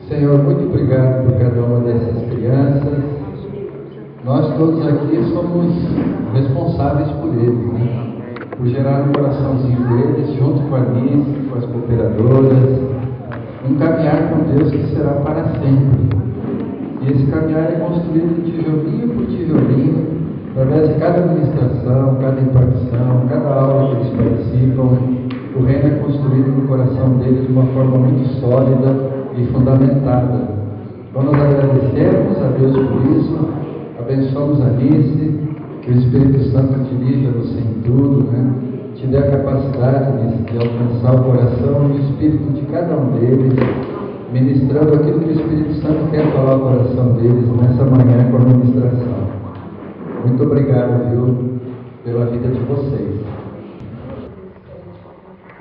Senhor, muito obrigado por cada uma dessas crianças. Nós todos aqui somos responsáveis por eles, né? Por gerar no coraçãozinho deles, junto com a Alice, com as cooperadoras, um caminhar com Deus que será para sempre. E esse caminhar é construído tijolinho por tijolinho, através de cada administração, cada impartição, cada aula que eles participam. O reino é construído no coração deles de uma forma muito sólida e fundamentada. Então nós agradecemos a Deus por isso, abençoamos a Alice, que o Espírito Santo dirija você em tudo, né? Te dê a capacidade de alcançar o coração e o espírito de cada um deles, ministrando aquilo que o Espírito Santo quer falar ao coração deles nessa manhã com a ministração. Muito obrigado, viu, pela vida de vocês.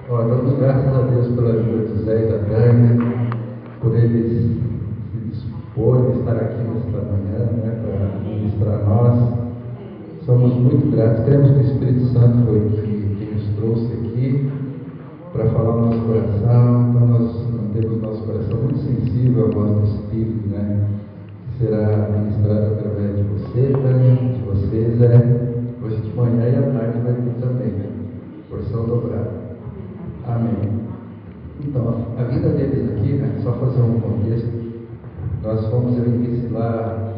Damos graças a Deus pela vida de José e da Tânia, por eles se disporem estar aqui nesta manhã, né, para ministrar a nós. Somos muito gratos. Cremos que o Espírito Santo foi quem nos trouxe aqui para falar o nosso coração. Então nós mantemos nosso coração muito sensível à voz do Espírito, né, que será ministrado através de você, Tânia, de vocês, hoje de manhã e à tarde vai vir também, né? Porção dobrada. Amém. Então, a vida deles aqui, né, só fazer um contexto, nós fomos, eu e Alice, lá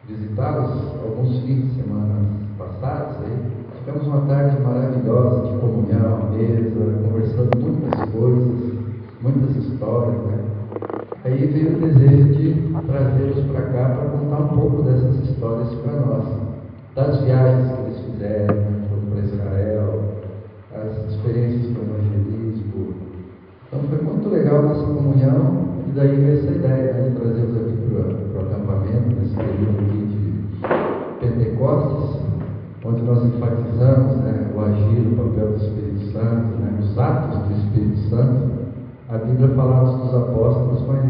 visitá-los alguns fins de semana passados, aí tivemos uma tarde maravilhosa de comunhão à mesa, conversando muitas coisas, muitas histórias, né? Aí veio o desejo de trazê-los para cá para contar um pouco dessas histórias para nós, das viagens que eles fizeram, né, foram para Israel, as experiências com o evangelismo. Então foi muito legal nossa comunhão, e daí veio essa ideia, né, de trazê-los aqui para o acampamento, nesse período aqui de Pentecostes, onde nós enfatizamos, né, o agir, o papel do Espírito Santo, né, os atos do Espírito Santo. A Bíblia fala dos apóstolos, mas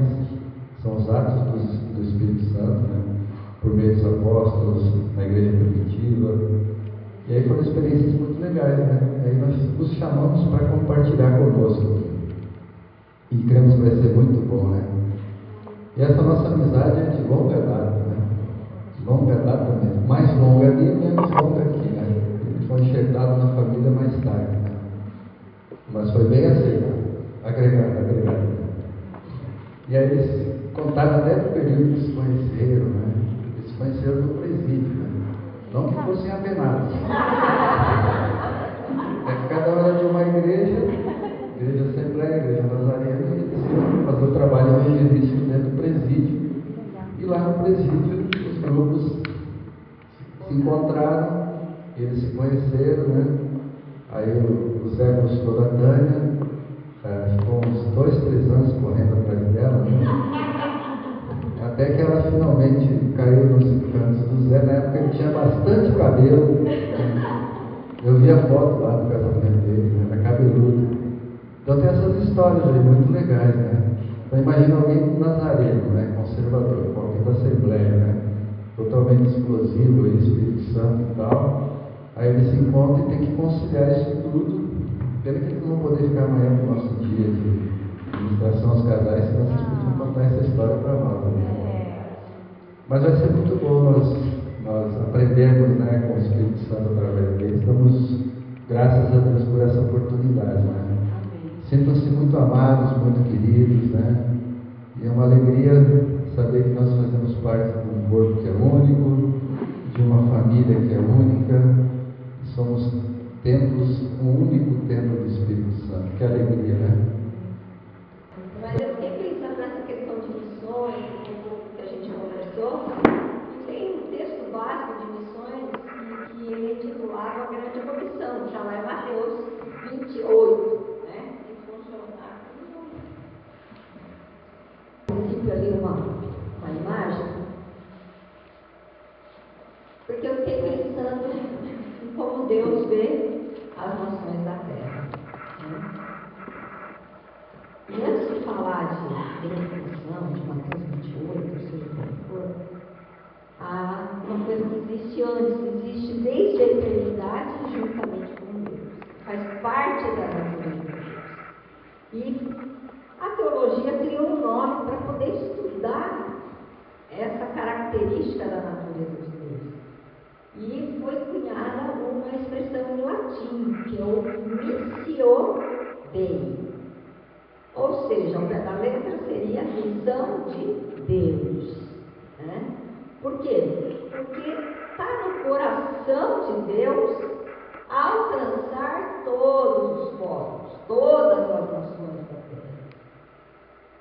são os atos do Espírito Santo, né, por meio dos apóstolos, na igreja primitiva. E aí foram experiências muito legais, né? Aí nós os chamamos para compartilhar conosco. E cremos que vai ser muito bom, né? E essa nossa amizade é de longa data, né? De longa data mesmo. Mais longa ali, menos longa aqui, né? Ele foi enxertado na família mais tarde, né? Mas foi bem aceito. Agregado. E aí eles contaram até do período que se conheceram, né? Eles se conheceram no presídio, né? Não que fossem apenados. É que cada hora de uma igreja Assembleia, igreja Nazarena, e eles iam fazer o trabalho evangelístico dentro do presídio. E lá no presídio, os grupos se encontraram, eles se conheceram, né? Aí o Zé gostou da Tânia, ficou uns 2, 3 anos correndo atrás dela, né? Até que ela finalmente caiu nos encantos do Zé. Na época ele tinha bastante cabelo, né? Eu vi a foto lá do casamento dele, né? Era cabeludo. Então tem essas histórias aí muito legais, né? Então imagina alguém nazareno, né? Conservador, alguém da Assembleia, né? Totalmente explosivo, aí, Espírito Santo e tal. Aí eles se encontram e tem que conciliar isso tudo. Pena que eles não vão poder ficar amanhã no nosso dia de ministração aos casais, senão vocês podiam contar essa história para nós, né? Mas vai ser muito bom nós aprendermos, né, com o Espírito Santo através deles. Damos graças a Deus por essa oportunidade, né? Sintam-se muito amados, muito queridos, né? E é uma alegria saber que nós fazemos parte de um corpo que é único, de uma família que é única, e somos templos, um único templo do Espírito Santo. Que alegria, né? Mas eu fiquei pensando nessa questão de missões, que a gente conversou, e tem um texto básico de missões que ele intitulava a Grande Comissão, já lá em Mateus 28. Ali uma imagem, porque eu fiquei pensando em como Deus vê as nações da terra, né? E antes de falar de educação, de Mateus 28, seja qual for, há uma coisa que existe antes, existe desde a eternidade juntamente com Deus, faz parte da natureza de Deus. E a teologia teologia criou um nome para poder estudar essa característica da natureza de Deus. E foi cunhada uma expressão em latim, que é o missio Dei. Ou seja, ao pé da letra seria a missão de Deus. Né? Por quê? Porque está no coração de Deus alcançar todos os povos, todas as nações da terra.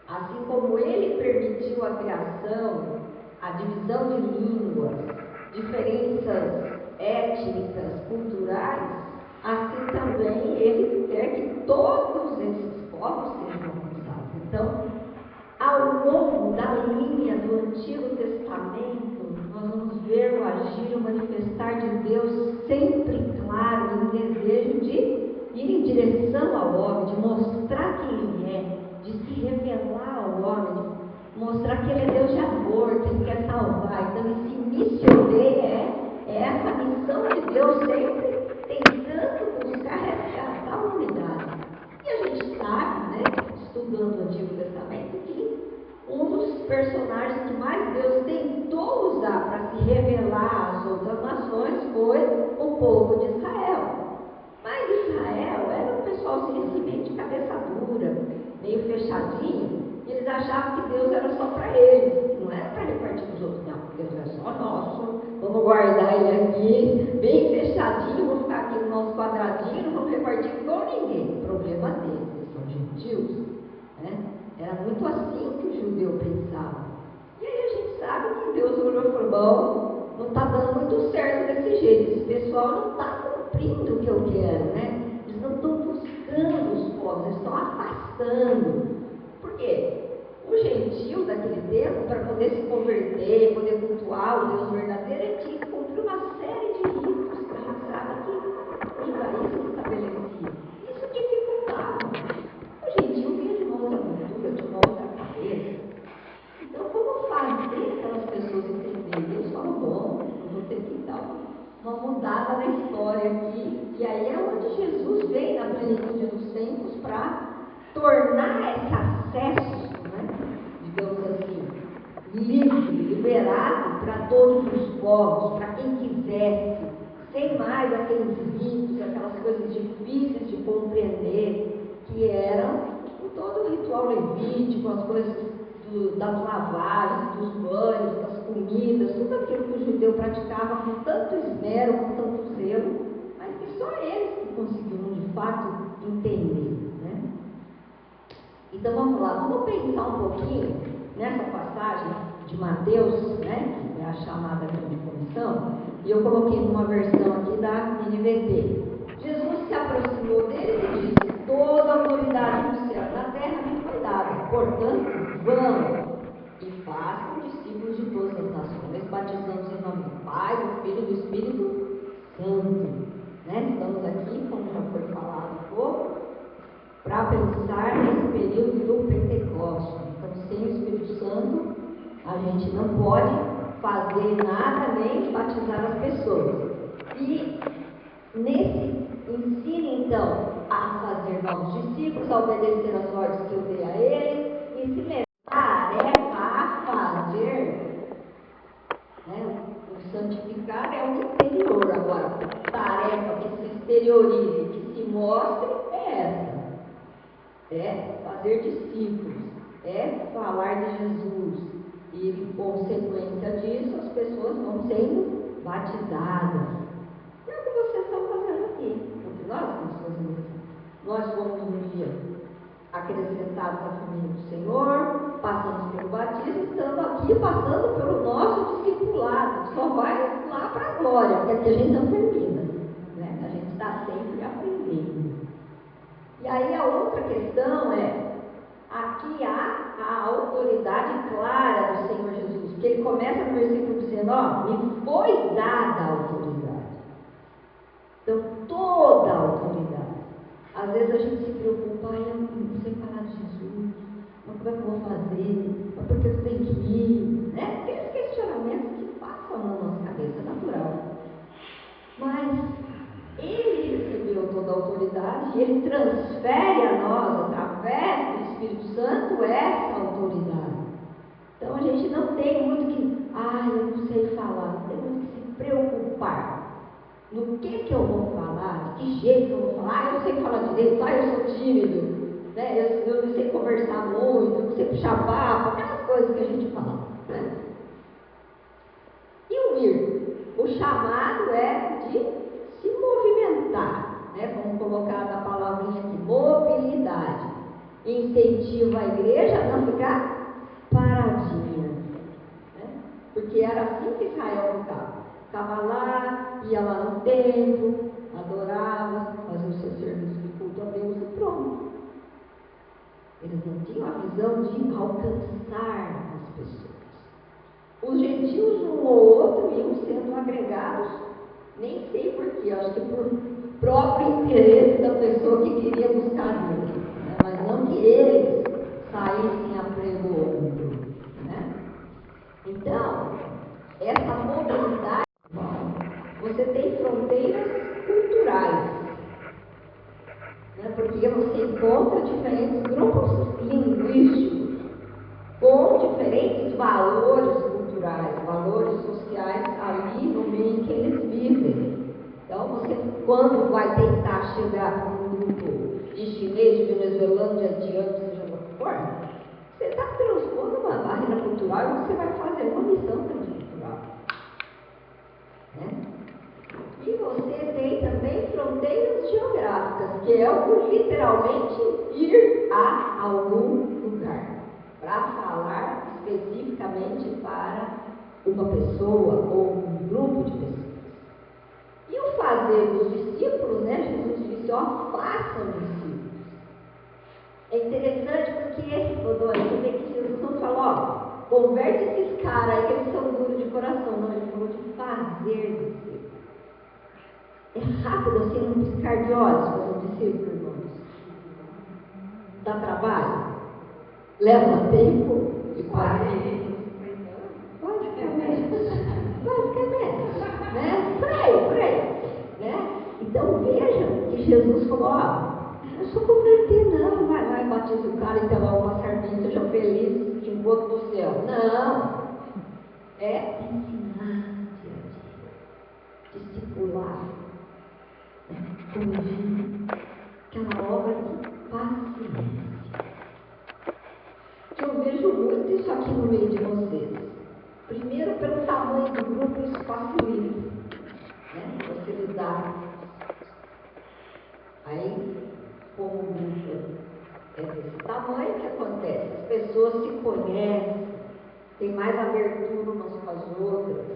Assim como Ele permitiu a criação, a divisão de línguas, diferenças étnicas, culturais, assim também Ele quer que todos esses povos sejam alcançados. Então, ao longo da linha do Antigo Testamento, nós vamos ver o agir, o manifestar de Deus sempre claro, em desejo de ir em direção ao homem, de mostrar quem Ele é, de se revelar ao homem, de mostrar que Ele é Deus de amor, que Ele quer salvar. Então, esse missio Dei é essa missão de Deus sempre tentando buscar resgatar a humanidade. E a gente sabe, né, estudando o Antigo Testamento, que um dos personagens que mais Deus tentou usar para se revelar às outras nações foi o povo de Israel. Mas Israel era um pessoal meio de cabeça dura, meio fechadinho, e eles achavam que Deus era só para eles, não era para repartir com os outros, não. Deus é só nosso, vamos guardar Ele aqui, bem fechadinho, vamos ficar aqui no nosso quadradinho, não vamos repartir com ninguém. O problema deles, eles são gentios, né? Era muito assim que o judeu pensava. E aí a gente sabe que Deus olhou e falou: bom, não está dando muito certo desse jeito, esse pessoal não está cumprindo o que eu quero, né? Eles não estão buscando os povos, eles estão afastando. Por quê? O gentio daquele tempo, para poder se converter, poder cultuar o Deus verdadeiro, ele tinha que cumprir uma série de ritos que a gente sabe que o judaísmo estabelecia. Isso dificultava. O gentio vinha de uma outra cultura, de uma outra cabeça. Então, como fazer aquelas pessoas entenderem? Deus falou: bom, eu vou ter que dar uma mudada na história aqui. E aí é onde Jesus vem na plenitude dos tempos para tornar esse acesso, digamos assim, livre, liberado para todos os povos, para quem quisesse, sem mais aqueles ritos, aquelas coisas difíceis de compreender, que eram todo o ritual levítico, as coisas das lavagens, dos banhos, das comidas, tudo aquilo que o judeu praticava com tanto esmero, com tanto zelo, mas que só eles que conseguiram de fato entender. Então vamos lá, vamos pensar um pouquinho nessa passagem de Mateus, né, que é a chamada grande comissão, e eu coloquei numa versão aqui da NVT. Jesus se aproximou deles e disse: toda a autoridade no céu e na terra me foi dada, portanto, vão e façam discípulos de todas as nações, batizando-os em nome do Pai, do Filho e do Espírito Santo. Estamos aqui, como já foi falado um pouco, para pensar nesse período do Pentecostes. Então, sem o Espírito Santo, a gente não pode fazer nada nem batizar as pessoas. E nesse ensino, então, a fazer novos discípulos, a obedecer as ordens que eu dei a eles, e se lembrar, tarefa a fazer, o santificar é o interior. Agora, tarefa que se exteriorize, que se mostre, é essa. É fazer discípulos, é falar de Jesus. E, em consequência disso, as pessoas vão sendo batizadas. É o que vocês estão fazendo aqui. O que nós estamos fazendo aqui. Nós fomos um dia acrescentados à família do Senhor, passamos pelo batismo, estando aqui passando pelo nosso discipulado. Só vai lá para a glória, porque aqui a gente não termina. A gente está sempre aprendendo. E aí a outra questão é, aqui há a autoridade clara do Senhor Jesus, porque ele começa no versículo dizendo: me foi dada a autoridade. Então, toda a autoridade. Às vezes a gente se preocupa: eu não vou separar de Jesus, mas como é que eu vou fazer? Mas por que eu tenho que ir? Aqueles questionamentos que passam na nossa cabeça, natural. Mas ele recebeu toda a autoridade e ele transfere a nós, através do Espírito Santo é essa autoridade. Então a gente não tem muito que, eu não sei falar, não tem muito que se preocupar. No que eu vou falar, de que jeito que eu vou falar, eu não sei falar direito, eu sou tímido, né? Eu não sei conversar muito, eu não sei puxar papo, aquelas coisas que a gente fala. Né? E o ir? O chamado é de se movimentar, né? Vamos colocar na palavrinha aqui, mobilidade. Incentiva a igreja a não ficar paradinha, né? Porque era assim que Israel ficava. Ficava lá, ia lá no templo, adorava, fazia o seu serviço de culto a Deus e pronto. Eles não tinham a visão de alcançar as pessoas. Os gentios, um ou outro, iam sendo agregados, nem sei porquê, acho que por próprio interesse da pessoa que queria buscar Deus, né? Mas não que eles saíssem apregoando, né? Então, essa mobilidade, você tem fronteiras culturais, né? Porque você encontra diferentes grupos linguísticos com diferentes valores culturais, valores sociais ali no meio em que eles vivem. Então, você, quando vai tentar chegar para um grupo de chinês, de venezuelano, de haitiano, seja lá o que for, você está transpondo uma barreira cultural e você vai fazer uma missão transcultural. Né? E você tem também fronteiras geográficas, que é o literalmente ir a algum lugar, para falar especificamente para uma pessoa ou um grupo de pessoas. E o fazer dos discípulos, né? Jesus disse, façam discípulos. É interessante porque, você vê que Jesus não falou, converte esses caras aí que eles são duros de coração. Não, ele falou de fazer discípulos. É rápido assim, num piscar de olhos, fazer um discípulo, irmãos. Dá trabalho? Leva tempo e paciência. Basicamente, né? Por aí, né? Então vejam que Jesus falou, não é só converter não, vai lá e batiza o cara e tem lá uma sardinha, seja feliz, te encontro no céu. Não, é ensinar dia a dia, discipular, né? Corrigir, aquela obra de paciência. Eu vejo muito isso aqui no meio de vocês. Primeiro, pelo tamanho do grupo, isso facilita, né? Você lidar. Aí, como o grupo é desse tamanho, o que acontece? As pessoas se conhecem, têm mais abertura umas com as outras,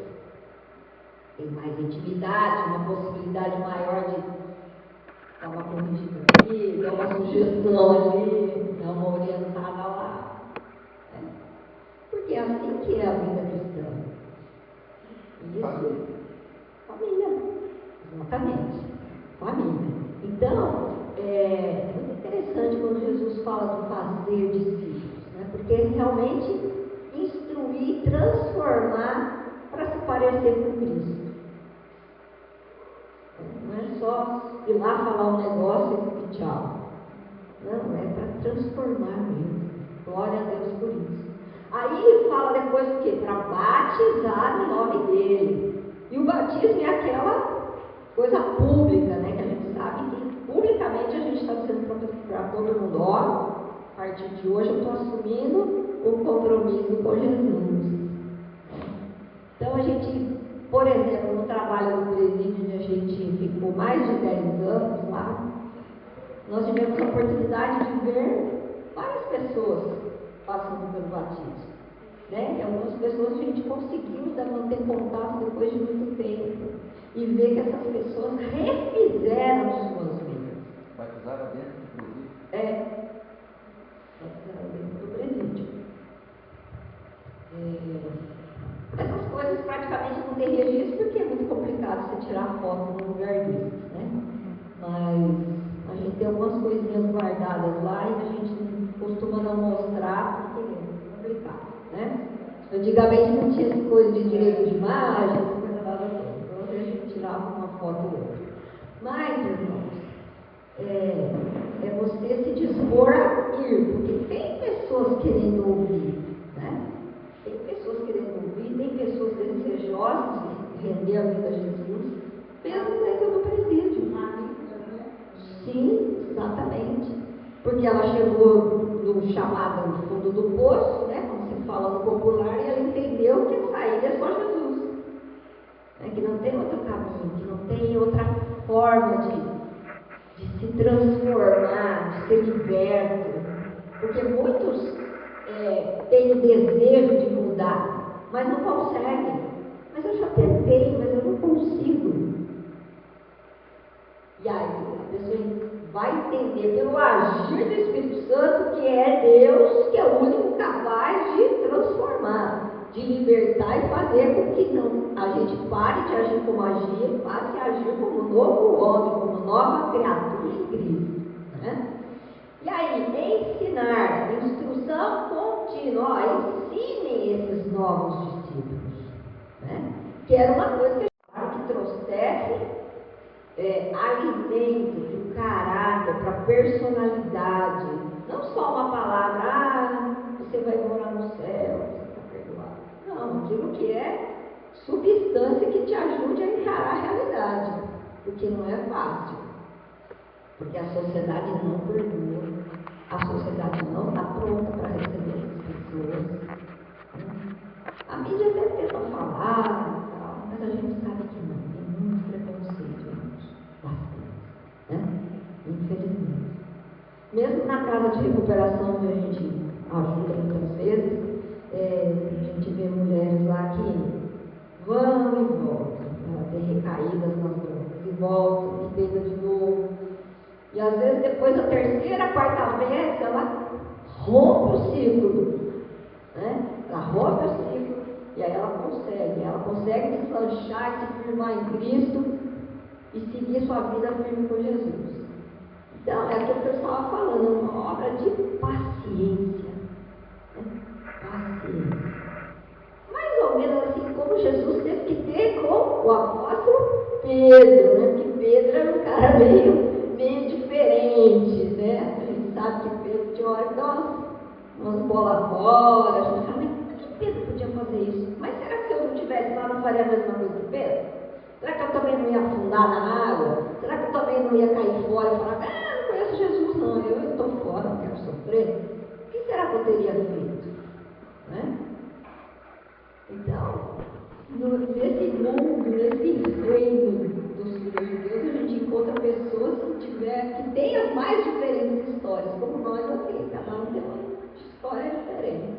tem mais intimidade, uma possibilidade maior de dar uma corrigida aqui, dar uma sugestão ali, dar uma orientada lá. Porque é assim que é a vida cristã. Isso, família. Exatamente. Família. Então, é muito interessante quando Jesus fala do fazer discípulos, né? Porque é realmente instruir, transformar para se parecer com Cristo. Não é só ir lá falar um negócio e tchau. Não, é para transformar mesmo. Glória a Deus por isso. Aí ele fala depois o quê? Para batizar no nome dele. E o batismo é aquela coisa pública, né? Que a gente sabe que publicamente a gente está dizendo para todo mundo, a partir de hoje eu estou assumindo um compromisso com Jesus. Então a gente, por exemplo, no trabalho do presídio, onde a gente ficou mais de 10 anos lá, nós tivemos a oportunidade de ver várias pessoas passando pelo batismo, né? E algumas pessoas a gente conseguiu ainda manter contato depois de muito tempo e ver que essas pessoas refizeram suas vidas. Batizaram dentro do presídio? Batizaram dentro do presídio. Essas coisas praticamente não tem registro porque é muito complicado você tirar foto num lugar desses, né? Mas a gente tem algumas coisinhas guardadas lá e a gente costuma não mostrar porque é complicado, né? Antigamente não tinha essa coisa de direito de imagem, essa coisa nada toda. Então a gente tirava uma foto ou outra. Mas, irmãos, é você se dispor a ir, porque tem pessoas querendo ouvir, né? Tem pessoas querendo ouvir, tem pessoas desejosas de render a vida a Jesus, mesmo dentro do presídio. Sim, exatamente. Porque ela chegou no chamado no fundo do poço, né? Como se fala no popular, e ela entendeu que a saída é só Jesus. Né? Que não tem outro caminho, que não tem outra forma de se transformar, de ser liberto. Porque muitos têm o desejo de mudar, mas não conseguem. Mas eu já tentei, mas eu não consigo. E aí a pessoa vai entender pelo agir do Espírito Santo que é Deus, que é o único capaz de transformar, de libertar e fazer com que a gente pare de agir como agia e passe a agir como novo homem, como nova criatura em Cristo. Né? E aí, ensinar, instrução contínua, ensinem esses novos discípulos. Né? Que era uma coisa que trouxesse alimento para o caráter, para a personalidade, não só uma palavra, você vai morar no céu, você está perdoado. Não, aquilo que é substância que te ajude a encarar a realidade, porque não é fácil, porque a sociedade não perdoa, a sociedade não está pronta para receber essas pessoas. A mídia até tenta falar e tal, mas a gente sabe que não, tem muito preconceito. Né? Infelizmente. Mesmo na casa de recuperação, onde a gente ajuda muitas vezes, a gente vê mulheres lá que vão e voltam, ela tem recaídas nas drogas, e voltam, e tenta de novo. E às vezes depois da terceira, quarta vez, ela rompe o ciclo. Né? Ela rompe o ciclo, e aí ela consegue deslanchar e se firmar em Cristo e seguir sua vida firme com Jesus. Então, é aquilo que eu estava falando, uma obra de paciência. Né? Paciência. Mais ou menos assim como Jesus teve que ter com o apóstolo Pedro, né? Porque Pedro era um cara meio diferente, né? A gente sabe que Pedro tinha hora que dá umas bolas fora, a gente fala, mas por que Pedro podia fazer isso? Mas será que se eu não estivesse lá, não faria a mesma coisa que Pedro? Será que eu também não ia afundar na água? Será que eu também não ia cair fora e falar, não conheço Jesus não, eu estou fora, não quero sofrer? O que será que eu teria feito? Né? Então, nesse mundo, nesse reino dos filhos de Deus, a gente encontra pessoas que têm as mais diferentes histórias, como nós aqui, cada um tem uma história diferente.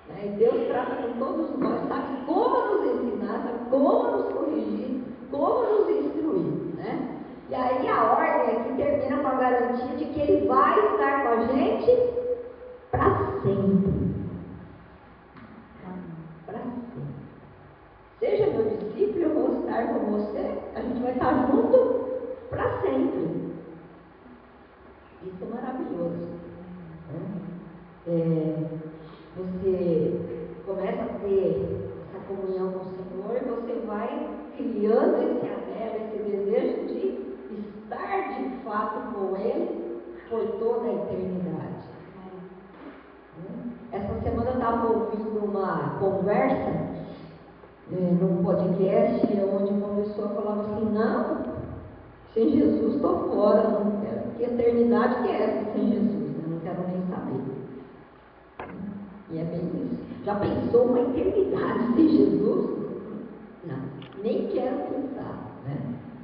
Né? E Deus trata com todos nós, sabe como nos ensinar, sabe como nos corrigir, como nos instruir. Né? E aí a ordem aqui termina com a garantia de que Ele vai estar com a gente para sempre. Para sempre. Seja meu discípulo, eu vou estar com você, a gente vai estar junto para sempre. Isso é maravilhoso. Né? Você começa a ter essa comunhão com o Senhor e você vai criando esse anelo, esse desejo de estar de fato com Ele por toda a eternidade. Essa semana eu estava ouvindo uma conversa num podcast onde uma pessoa falava assim, não, sem Jesus estou fora, não quero, que eternidade que é essa sem Jesus? Eu não quero nem saber. E é bem isso. Já pensou uma eternidade sem Jesus? Não, nem quero pensar, né?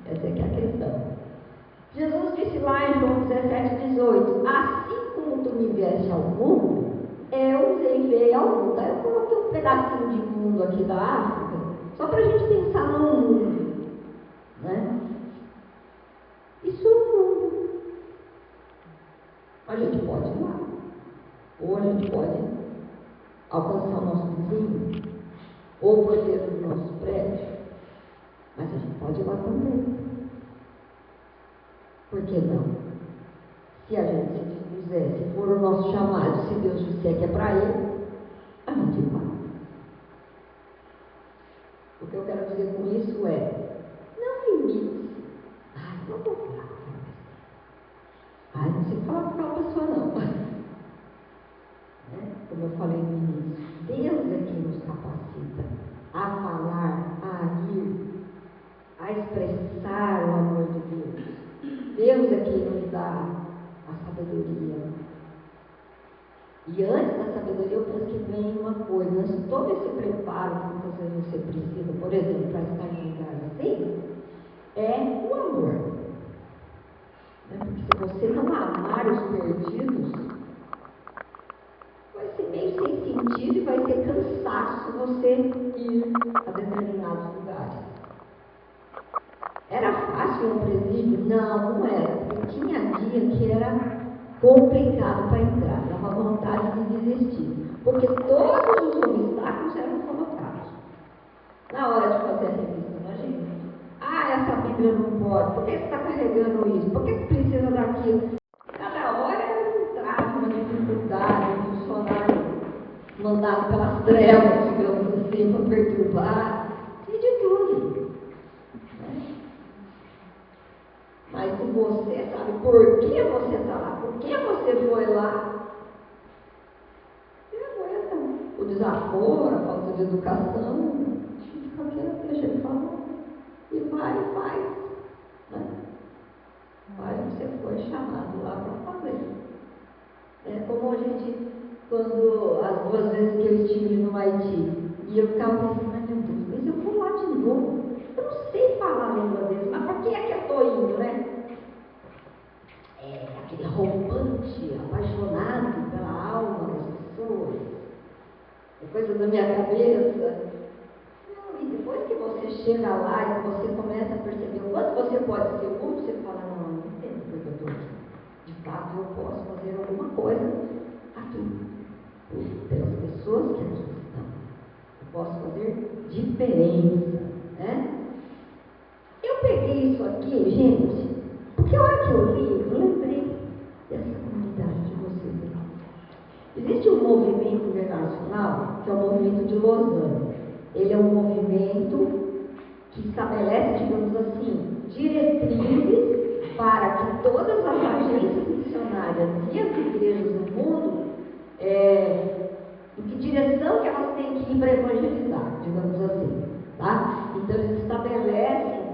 Essa é que é a questão. Jesus disse lá em João 17:18, assim como tu me vieste ao mundo, eu os enviei ao mundo. Aí eu coloquei um pedacinho de mundo aqui da África, só para a gente pensar no mundo, né? Isso é o mundo. A gente pode ir lá, ou a gente pode alcançar o nosso vizinho, ou o porteiro do nosso prédio, mas a gente pode ir lá também. Por que não? Se a gente se dispuser, se for o nosso chamado, se Deus disser que é para Ele, a gente vai. O que eu quero dizer com isso é, não limite-se. Ai, não vou falar. falei no início, Deus é quem nos capacita a falar, a agir, a expressar o amor de Deus. Deus é quem nos dá a sabedoria. E antes da sabedoria, eu penso que vem uma coisa, antes de todo esse preparo que muitas vezes você precisa, por exemplo, para estar em lugares assim, é o amor. Porque se você não amar os perdidos, vai ser meio sem sentido e vai ser cansaço você ir a determinados lugares. Era fácil um presídio? Não, não era. Porque tinha dia que era complicado para entrar, dava vontade de desistir. Porque todos os obstáculos eram colocados. Na hora de fazer a revista, imagina. Ah, essa Bíblia não pode. Por que você está carregando isso? Por que precisa daquilo? Cada hora era um trago, uma dificuldade, um funcionário mandado pelas trevas, digamos assim, para perturbar. E de tudo. Mas se você sabe por que você está lá, por que você foi lá, você aguenta o desaforo, a falta de educação, fica quieto, deixa ele falar. E vai e faz. Né? Mas você foi chamado lá para fazer. É como a gente, quando as 2 vezes que eu estive no Haiti, e eu ficava pensando, ai meu Deus, mas eu vou lá de novo. Eu não sei falar a língua deles, mas por que é que eu estou indo, né? É aquele rompante, apaixonado pela alma das pessoas. É coisa da minha cabeça. E depois que você chega lá e que você começa a perceber o quanto você pode ser útil, você fala, não entendo porque eu estou aqui. De fato, eu posso fazer alguma coisa aqui, pelas pessoas que aqui estão. Eu posso fazer diferença, né? Eu peguei isso aqui, gente, porque a hora que eu li, eu lembrei dessa comunidade de vocês aqui. Existe um movimento internacional, que é o movimento de Lausanne. Ele é um movimento que estabelece, digamos assim, diretrizes para que todas as agências missionárias e as igrejas do mundo, em que direção que elas têm que ir para evangelizar, digamos assim. Tá? Então, eles estabelecem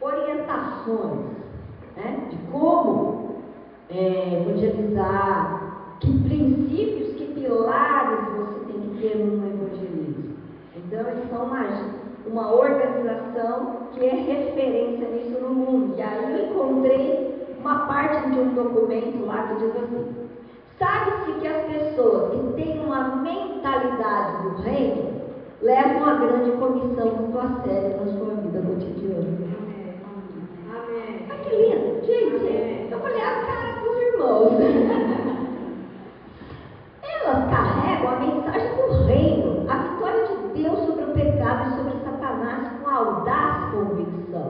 orientações, né, de como evangelizar, que princípios, que pilares você tem que ter no evangelismo. Então, eles são uma organização que é referência nisso no mundo. E aí eu encontrei uma parte de um documento lá que diz assim: sabe-se que as pessoas que têm uma mentalidade do reino levam a grande comissão muito a sério na sua vida cotidiana. Amém. Ah, que lindo! Gente, eu falei a cara dos irmãos. Elas carregam a mensagem do reino, a vitória de Deus sobre o pecado e sobre Satanás com audaz convicção.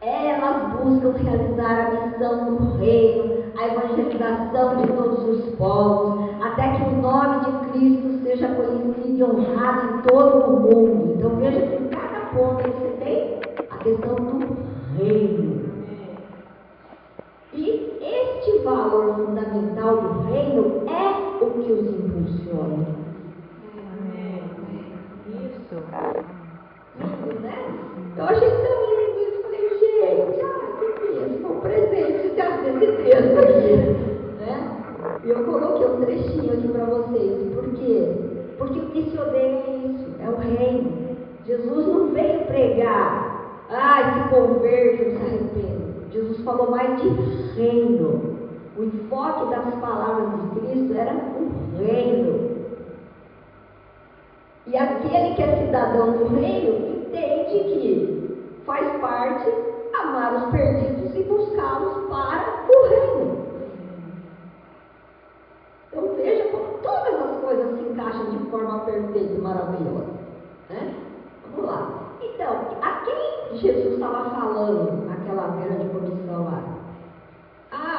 Elas buscam realizar a missão do reino, a evangelização de todos os povos, até que o nome de Cristo seja conhecido e honrado em todo o mundo. Então veja que em cada ponto você tem a questão do reino. E este valor fundamental do reino é o que os impulsiona. Isso. Lindo, né? Eu achei tão lindo isso. Falei, gente, que mesmo, um presente desse texto aqui. Né? E eu coloquei um trechinho aqui para vocês. Por quê? Porque o que se odeia é isso, é o reino. Jesus não veio pregar, se convertam, se arrependam. Jesus falou mais de reino. O enfoque das palavras de Cristo era o reino. E aquele que é cidadão do reino entende que faz parte amar os perdidos e buscá-los para o reino. Então veja como todas as coisas se encaixam de forma perfeita e maravilhosa. Né? Vamos lá. Então, a quem Jesus estava falando naquela grande comissão lá?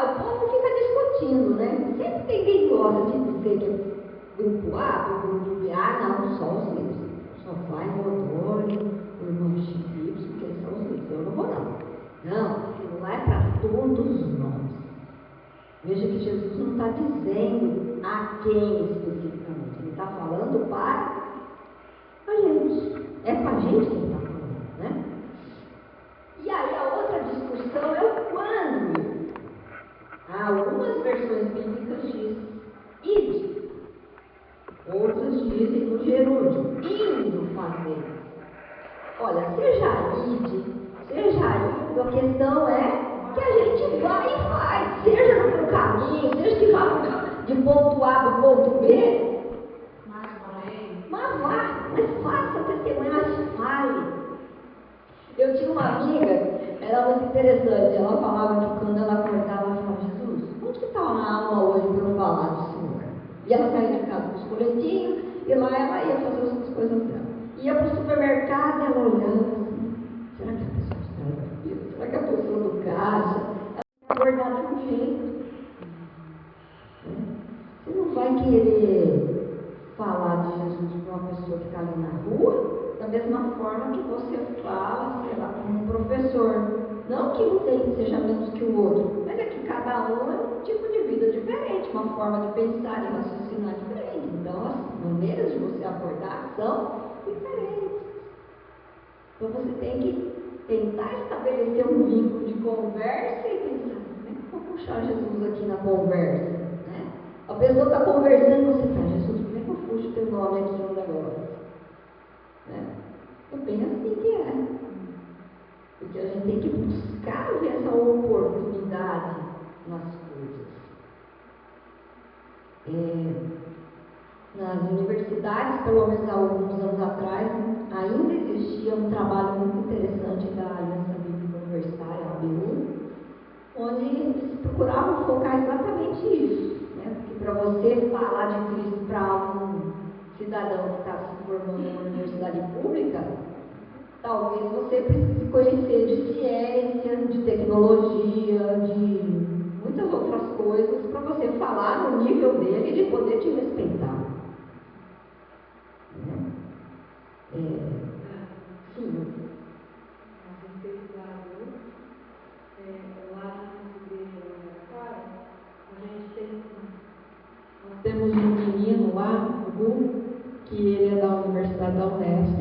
O povo fica discutindo, né? Sempre tem quem gosta de dizer que é grupo A, grupo B, não, só os livros. Só vai Rodolfo, o irmão XY, porque são os livros. Eu não vou não. Não, aquilo lá é para todos nós. Veja que Jesus não está dizendo a quem especificamente. Ele está falando para a gente. É para a gente que ele está falando, né? E aí a outra discussão é o quando. Algumas versões bíblicas dizem ide. Outras dizem no gerúndio, indo fazer. Olha, seja ide, seja indo, a questão é que a gente vai e faz, seja no caminho, seja que vá de ponto A para o ponto B, mas vá, mas faça testemunho, mas fale. Eu tinha uma amiga, era muito interessante, ela falava que quando ela acordava, ela falava, Jesus, onde que está na aula hoje para eu falar do Senhor? E ela saía de casa com os coletinhos, e lá ela ia fazer as coisas dela. Ia para o supermercado, ela olhava assim, será que a pessoa está na Bíblia? Será que a pessoa do caixa? Abordar de um jeito. Você não vai querer falar de Jesus para uma pessoa que está ali na rua, da mesma forma que você fala, sei lá, como um professor. Não que um seja menos que o outro, mas é que cada um é um tipo de vida diferente, uma forma de pensar e raciocinar diferente. Então, as maneiras de você abordar são diferentes. Então, você tem que tentar estabelecer um vínculo de conversa e pensar, como é que eu vou puxar Jesus aqui na conversa? Né? A pessoa está conversando e você fala, Jesus, como é que eu puxo teu nome aqui no negócio? Né? É bem assim que é. Porque a gente tem que buscar ver essa oportunidade nas coisas. Nas universidades, pelo menos há alguns anos atrás, ainda existia um trabalho muito interessante da Aliança Bíblica Universitária, a ABU, onde eles procuravam focar exatamente isso. Né? Porque para você falar de Cristo para um cidadão que está se formando em uma universidade pública, talvez você precise conhecer de ciência, de tecnologia, de muitas outras coisas, para você falar no nível dele e de poder te respeitar. Sim. Nós temos um menino lá, o Gu, que ele é da Universidade da Unesp,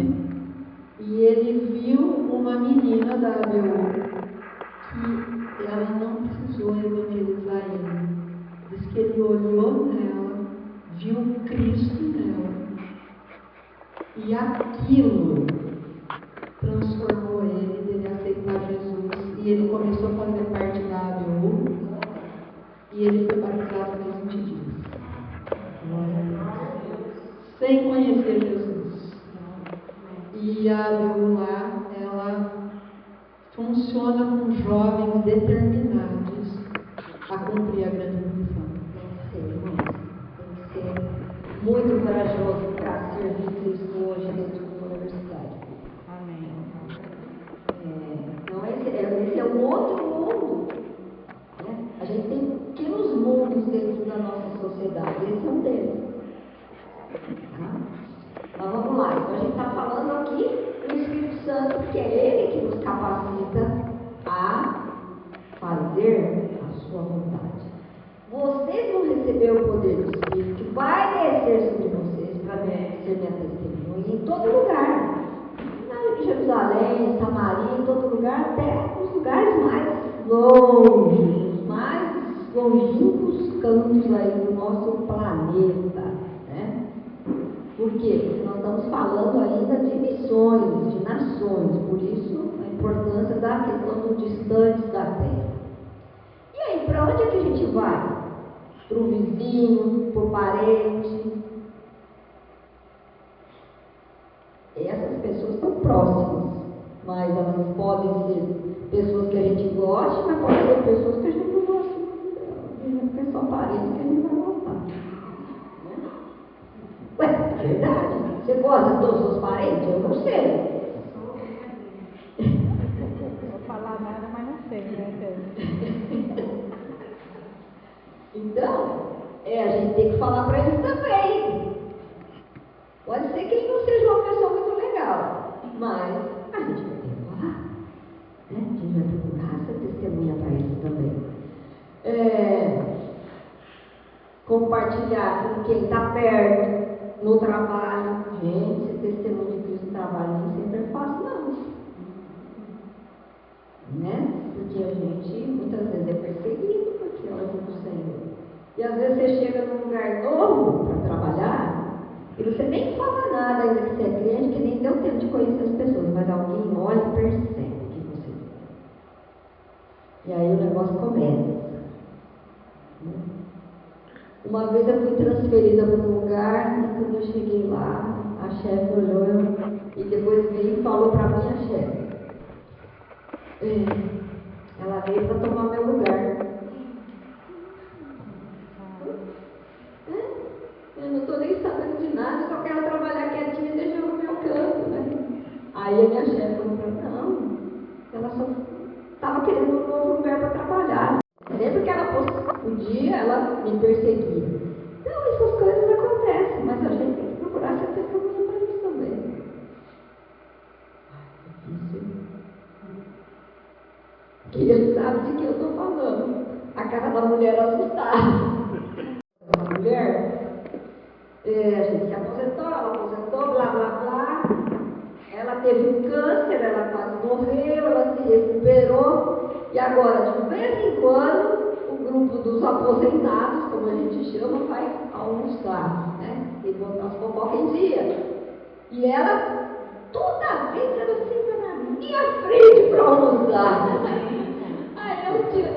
e ele viu uma menina da ABU que ela não precisou evangelizar ele. Diz que ele olhou nela, viu Cristo nela, e aquilo transformou ele, dele aceitar Jesus, e ele começou a fazer parte da ABU, e ele foi batizado nos 20 dias. Sem conhecer Jesus. E a ABU lá, ela funciona com jovens determinados a cumprir a grande missão. Tem que ser, irmãos. Tem que ser muito corajoso para servir Cristo hoje dentro de uma universidade. Amém. Então, esse é um outro mundo. Né? A gente tem pequenos mundos dentro da nossa sociedade. Esse é um deles. Tá? Mas vamos lá. Então, a gente está falando aqui do Espírito Santo, que é Ele que nos capacita a fazer a sua vontade. Vocês vão receber o poder do Espírito, que vai descer sobre vocês para ser minha testemunha em todo lugar. Em Jerusalém, em Samaria, em todo lugar, até os lugares mais longe, os mais longínquos cantos aí do nosso planeta. Né? Por quê? Porque nós estamos falando ainda de missões, de nações, por isso a importância da questão dos distantes da terra. E aí, para onde é que a gente vai? Para o vizinho, para o parente? Essas pessoas estão próximas, mas elas podem ser pessoas que a gente gosta, mas podem ser pessoas que a gente não gosta muito, porque é só parente que a gente vai gostar. Ué, é verdade. Você gosta de todos os seus parentes? Eu não sei. Não vou falar nada, mas não sei, né? Então, a gente tem que falar para eles também. Pode ser que ele não seja uma pessoa muito legal, mas a gente vai ter que falar. Né? A gente vai procurar essa testemunha para eles também. Compartilhar trabalhar com quem está perto, no trabalho. Gente, esse testemunho de Cristo no trabalho nem sempre é fácil, não. Né? Porque a gente muitas vezes é perseguido porque ela é do Senhor. E às vezes você chega num lugar novo para trabalhar e você nem fala nada ainda que você é crente, que nem deu tempo de conhecer as pessoas, mas alguém olha e percebe que você é. E aí o negócio começa. Uma vez eu fui transferida para um lugar e quando eu cheguei lá, a chefe olhou e depois veio e falou para a minha chefe. Ela veio para tomar meu lugar. Eu não estou nem sabendo de nada, só quero trabalhar quietinha e deixar no meu canto, né? Aí a minha chefe falou para mim, não, ela só estava querendo um novo lugar para trabalhar. Sempre que ela podia, ela me perseguia. Então, essas coisas acontecem, mas a gente tem que procurar ser testemunha para isso também. Difícil. Que ele sabe de que eu estou falando. A cara da mulher assustada. A mulher, a gente se aposentou, ela aposentou, blá, blá, blá. Ela teve um câncer, ela quase morreu, ela se recuperou. E agora, de vez em quando, o grupo dos aposentados, como a gente chama, vai almoçar, né? E botar as fofocas em dia. E ela, toda vez, ela fica na minha frente para almoçar. Aí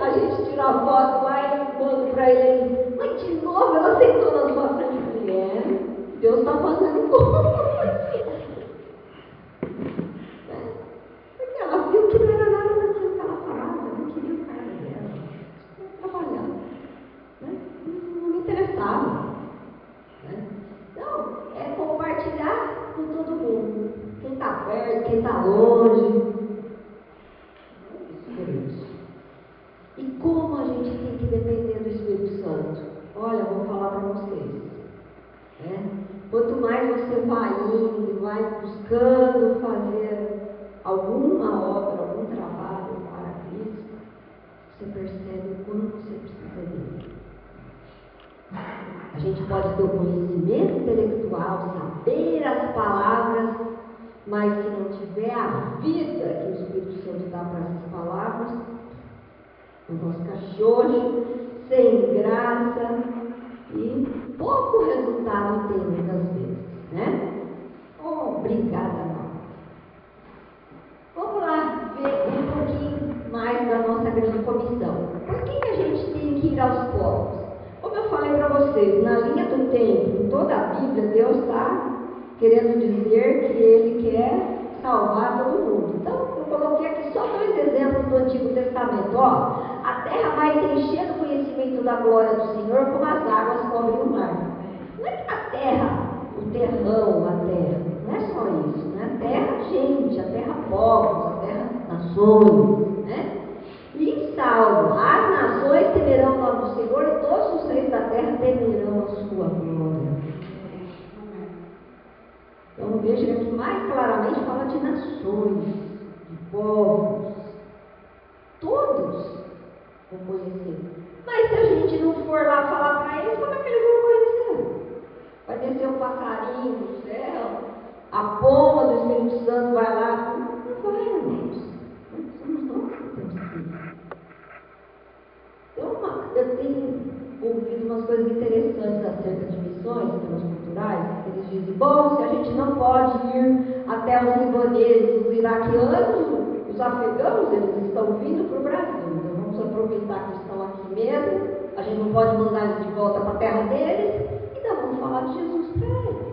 a gente tira a foto lá e eu mando para ele. Mas de novo ela sentou na sua frente. Eu falei, Deus está fazendo coisa. Porque ela viu que não era nada daquilo que ela falava. Eu não queria o cara dela. Estava trabalhando. Né? Não me interessava. Né? Então, é compartilhar com todo mundo. Quem está perto, quem está longe. E como a gente tem que depender do Espírito Santo? Olha, eu vou falar para vocês. Né? Quanto mais você vai indo, vai buscando fazer alguma obra, algum trabalho para Cristo, você percebe o quanto você precisa dele. A gente pode ter o conhecimento intelectual, saber as palavras, mas se não tiver a vida que o Espírito Santo dá para essas palavras, o nosso cachorro, sem graça e pouco resultado tem muitas vezes, né? Obrigada, não. Vamos lá ver um pouquinho mais da nossa grande comissão. Por que a gente tem que ir aos povos? Como eu falei para vocês, na linha do tempo, em toda a Bíblia, Deus está querendo dizer que Ele quer salvar todo mundo. Então, eu coloquei aqui só 2 exemplos do Antigo Testamento. Ó, a terra vai se encher do conhecimento da glória do Senhor, como as águas cobrem o mar. Não é que a terra, o terrão, a terra, não é só isso, né? A terra, gente, a terra povos, a terra nações, né? E salvo, as nações temerão o nome do Senhor e todos os reis da terra temerão a sua glória. Então veja que aqui mais claramente fala de nações, de povos. Todos vão conhecer. Mas se a gente não for lá falar para eles, como é que eles vão conhecer? Vai descer um passarinho do céu, a pomba do Espírito Santo vai lá. Não vai, irmãos. Somos nós que temos que ir. Então, eu tenho ouvido umas coisas interessantes acerca de missões, temas culturais. Eles dizem, bom, se a gente não pode ir até os libaneses, os iraquianos, os afegãos, eles estão vindo para o Brasil. Então vamos aproveitar que estão aqui mesmo. A gente não pode mandar eles de volta para a terra deles. Então vamos falar de Jesus para eles.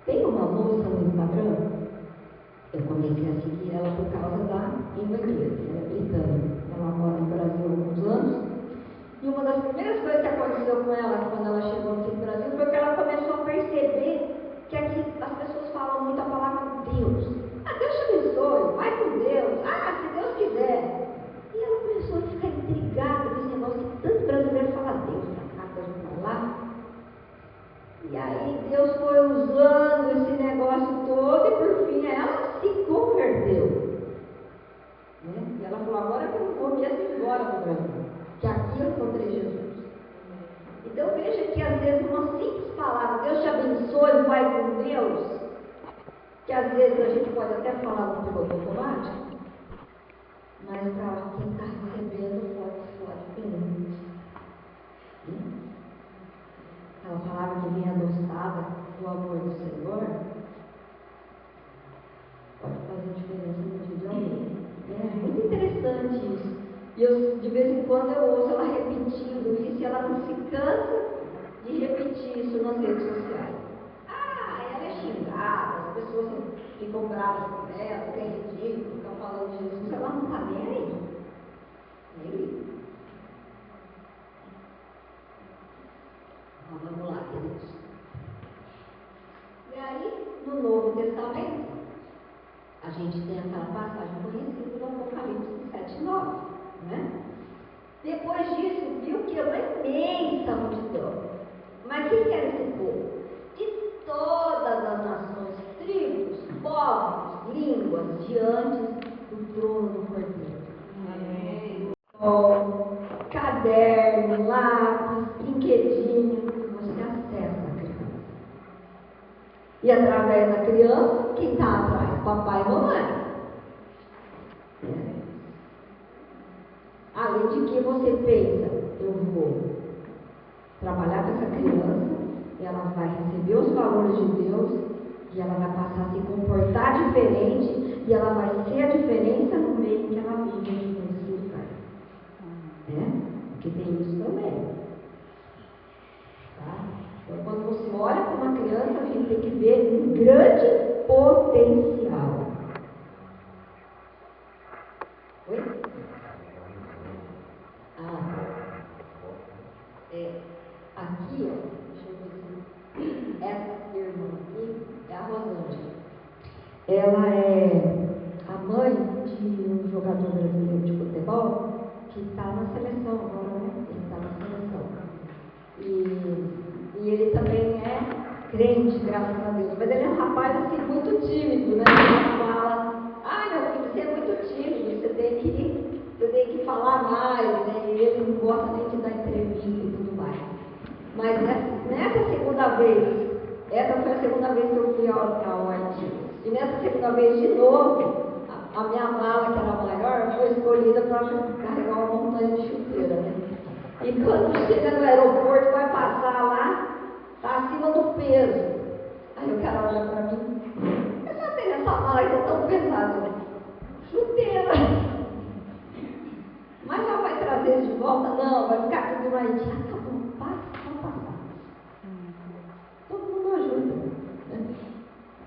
Tem uma moça no Instagram, eu comecei a seguir ela por causa da língua inglesa, ela é britânica, ela mora no Brasil há alguns anos, e uma das primeiras coisas que aconteceu com ela quando ela chegou aqui no Brasil foi que ela começou a perceber que aqui as pessoas falam muito a palavra Deus. Deus te abençoe, vai com Deus, se Deus quiser. E ela começou a ficar intrigada com esse negócio que tanto brasileiro fala Deus para cá, Deus para lá. E aí Deus foi usando esse negócio todo e por fim ela se converteu. Né? E ela falou, agora eu não vou mesmo embora do Brasil. que às vezes a gente pode até falar no piloto automático, mas para quem está recebendo pode soar diferente. Aquela palavra que vem adoçada do amor do Senhor pode fazer diferença no dia de alguém. É muito interessante isso. E eu, de vez em quando, eu ouço ela repetindo isso e ela não se cansa de repetir isso nas redes sociais. Ah, ela é xingada, as pessoas ficam bravas com ela, é ridículo, estão falando de Jesus, ela não está nem aí. Nem aí. Então, vamos lá, queridos. E aí, no Novo Testamento, a gente tem aquela passagem conhecida do Apocalipse 7:9, né? Depois disso, viu que é uma imensa multidão. Mas quem era esse povo? De todas as nações, tribos, povos, línguas, diante do trono do Cordeiro. Amém. Caderno, lápis, brinquedinho, você acessa a criança. E através da criança, quem está atrás? Papai e mamãe. Além de que você pensa, eu vou trabalhar com essa criança, ela vai receber os valores de Deus, e ela vai passar a se comportar diferente, e ela vai ser a diferença no meio que ela vive nesse lugar. Porque tem isso também. Tá? Então, quando você olha para uma criança, a gente tem que ver um grande potencial. Oi? Aqui, ó, deixa eu ver se essa irmã aqui é a Rosângela. Ela é a mãe de um jogador brasileiro de futebol que está na seleção agora, né? Ele está na seleção. E ele também é crente, graças a Deus. Mas ele é um rapaz assim muito tímido, né? Ele fala, meu filho, você é muito tímido, você tem que falar mais, né? E ele não gosta nem de dar entrevista e tudo mais. Mas nessa segunda vez, essa foi a segunda vez que eu fui ao Haiti. E nessa segunda vez de novo, a minha mala, que era maior, foi escolhida para carregar uma montanha de chuteira, né? E quando chega no aeroporto, vai passar lá, está acima do peso. Aí o cara olha para mim, eu só tenho essa mala que é tão pesada, né? Chuteira. Mas já vai trazer isso de volta? Não, vai ficar tudo no Haiti. Tá bom, pode passar. Todo mundo ajuda, né?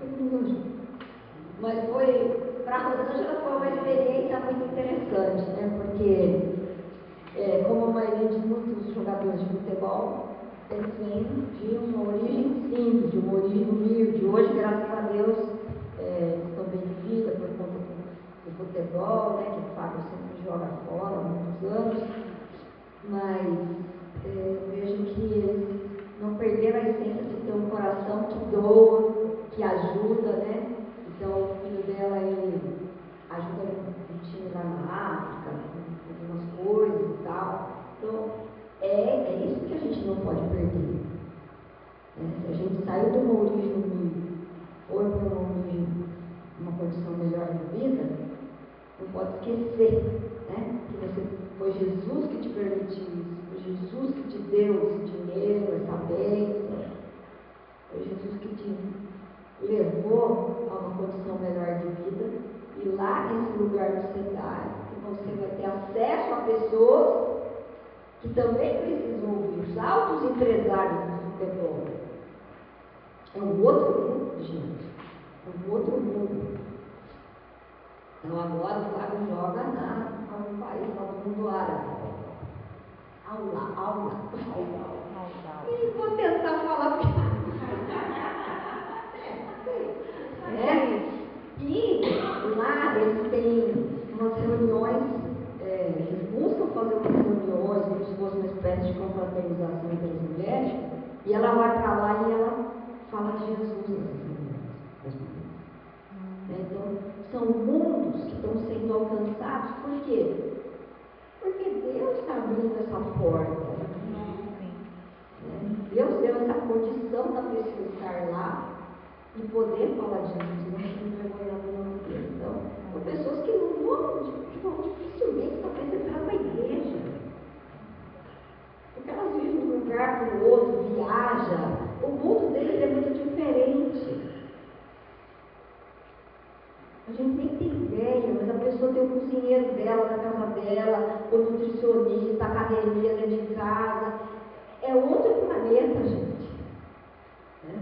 Todo mundo ajuda. Mas para a Rosângela foi uma experiência muito interessante, né? Porque, como a maioria de muitos jogadores de futebol, eles vêm de uma origem simples, de uma origem humilde. Hoje, graças a Deus, estão bem de vida por conta do futebol, né? Que o Fábio sempre joga fora há muitos anos. Mas vejo que eles não perderam a essência de ter um coração que doa, que ajuda, né? Então, o filho dela, ele ajuda no time lá na África, com algumas coisas e tal. Então, é isso que a gente não pode perder. Se a gente saiu de uma origem humilde, ou para uma condição melhor de vida, não pode esquecer, né? Que foi Jesus que te permitiu isso, foi Jesus que te deu esse dinheiro, essa bênção, foi Jesus que te levou a uma condição melhor de vida, e lá nesse lugar que você está, você vai ter acesso a pessoas que também precisam ouvir, os altos empresários do futebol. É um outro mundo, gente, é um outro mundo. Então agora o Fábio joga no país lá do mundo árabe. Aula. E vou tentar falar E lá eles têm umas reuniões, eles buscam fazer umas reuniões, como se fosse uma espécie de confraternização entre as mulheres, e ela vai para lá e ela fala de Jesus nessas reuniões. Então, são mundos que estão sendo alcançados, por quê? Porque Deus está abrindo essa porta. Deus deu essa condição da pessoa estar lá, e poder falar disso, não se envergonhar do nome dele. Então, são pessoas que não vão dificilmente talvez entrar na igreja. Porque elas vivem de um lugar para o outro, viajam. O mundo deles é muito diferente. A gente nem tem ideia, mas a pessoa tem o cozinheiro dela na casa dela, o nutricionista, a academia dentro de casa. É outro planeta, gente. Né?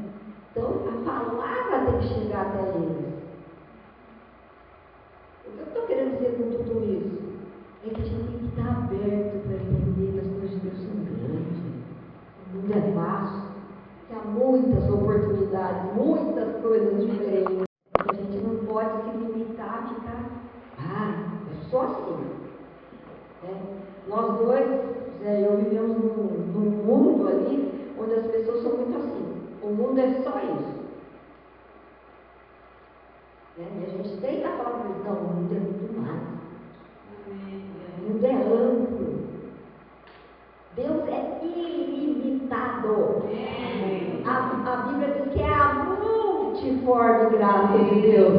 Então, a palavra tem que chegar até eles. O que eu estou querendo dizer com tudo isso? É que a gente tem que estar aberto para entender que as coisas de Deus são grandes. O mundo é vasto, que há muitas oportunidades, muitas coisas diferentes. A gente não pode se limitar a ficar, é só assim. Né? Nós dois, Zé e eu, vivemos num mundo ali onde as pessoas são muito assim. O mundo é só isso. Né? E a gente tenta falar para eles, não, o mundo é muito mais. O mundo é amplo. Deus é ilimitado. A Bíblia diz que é a multiforme graça de Deus.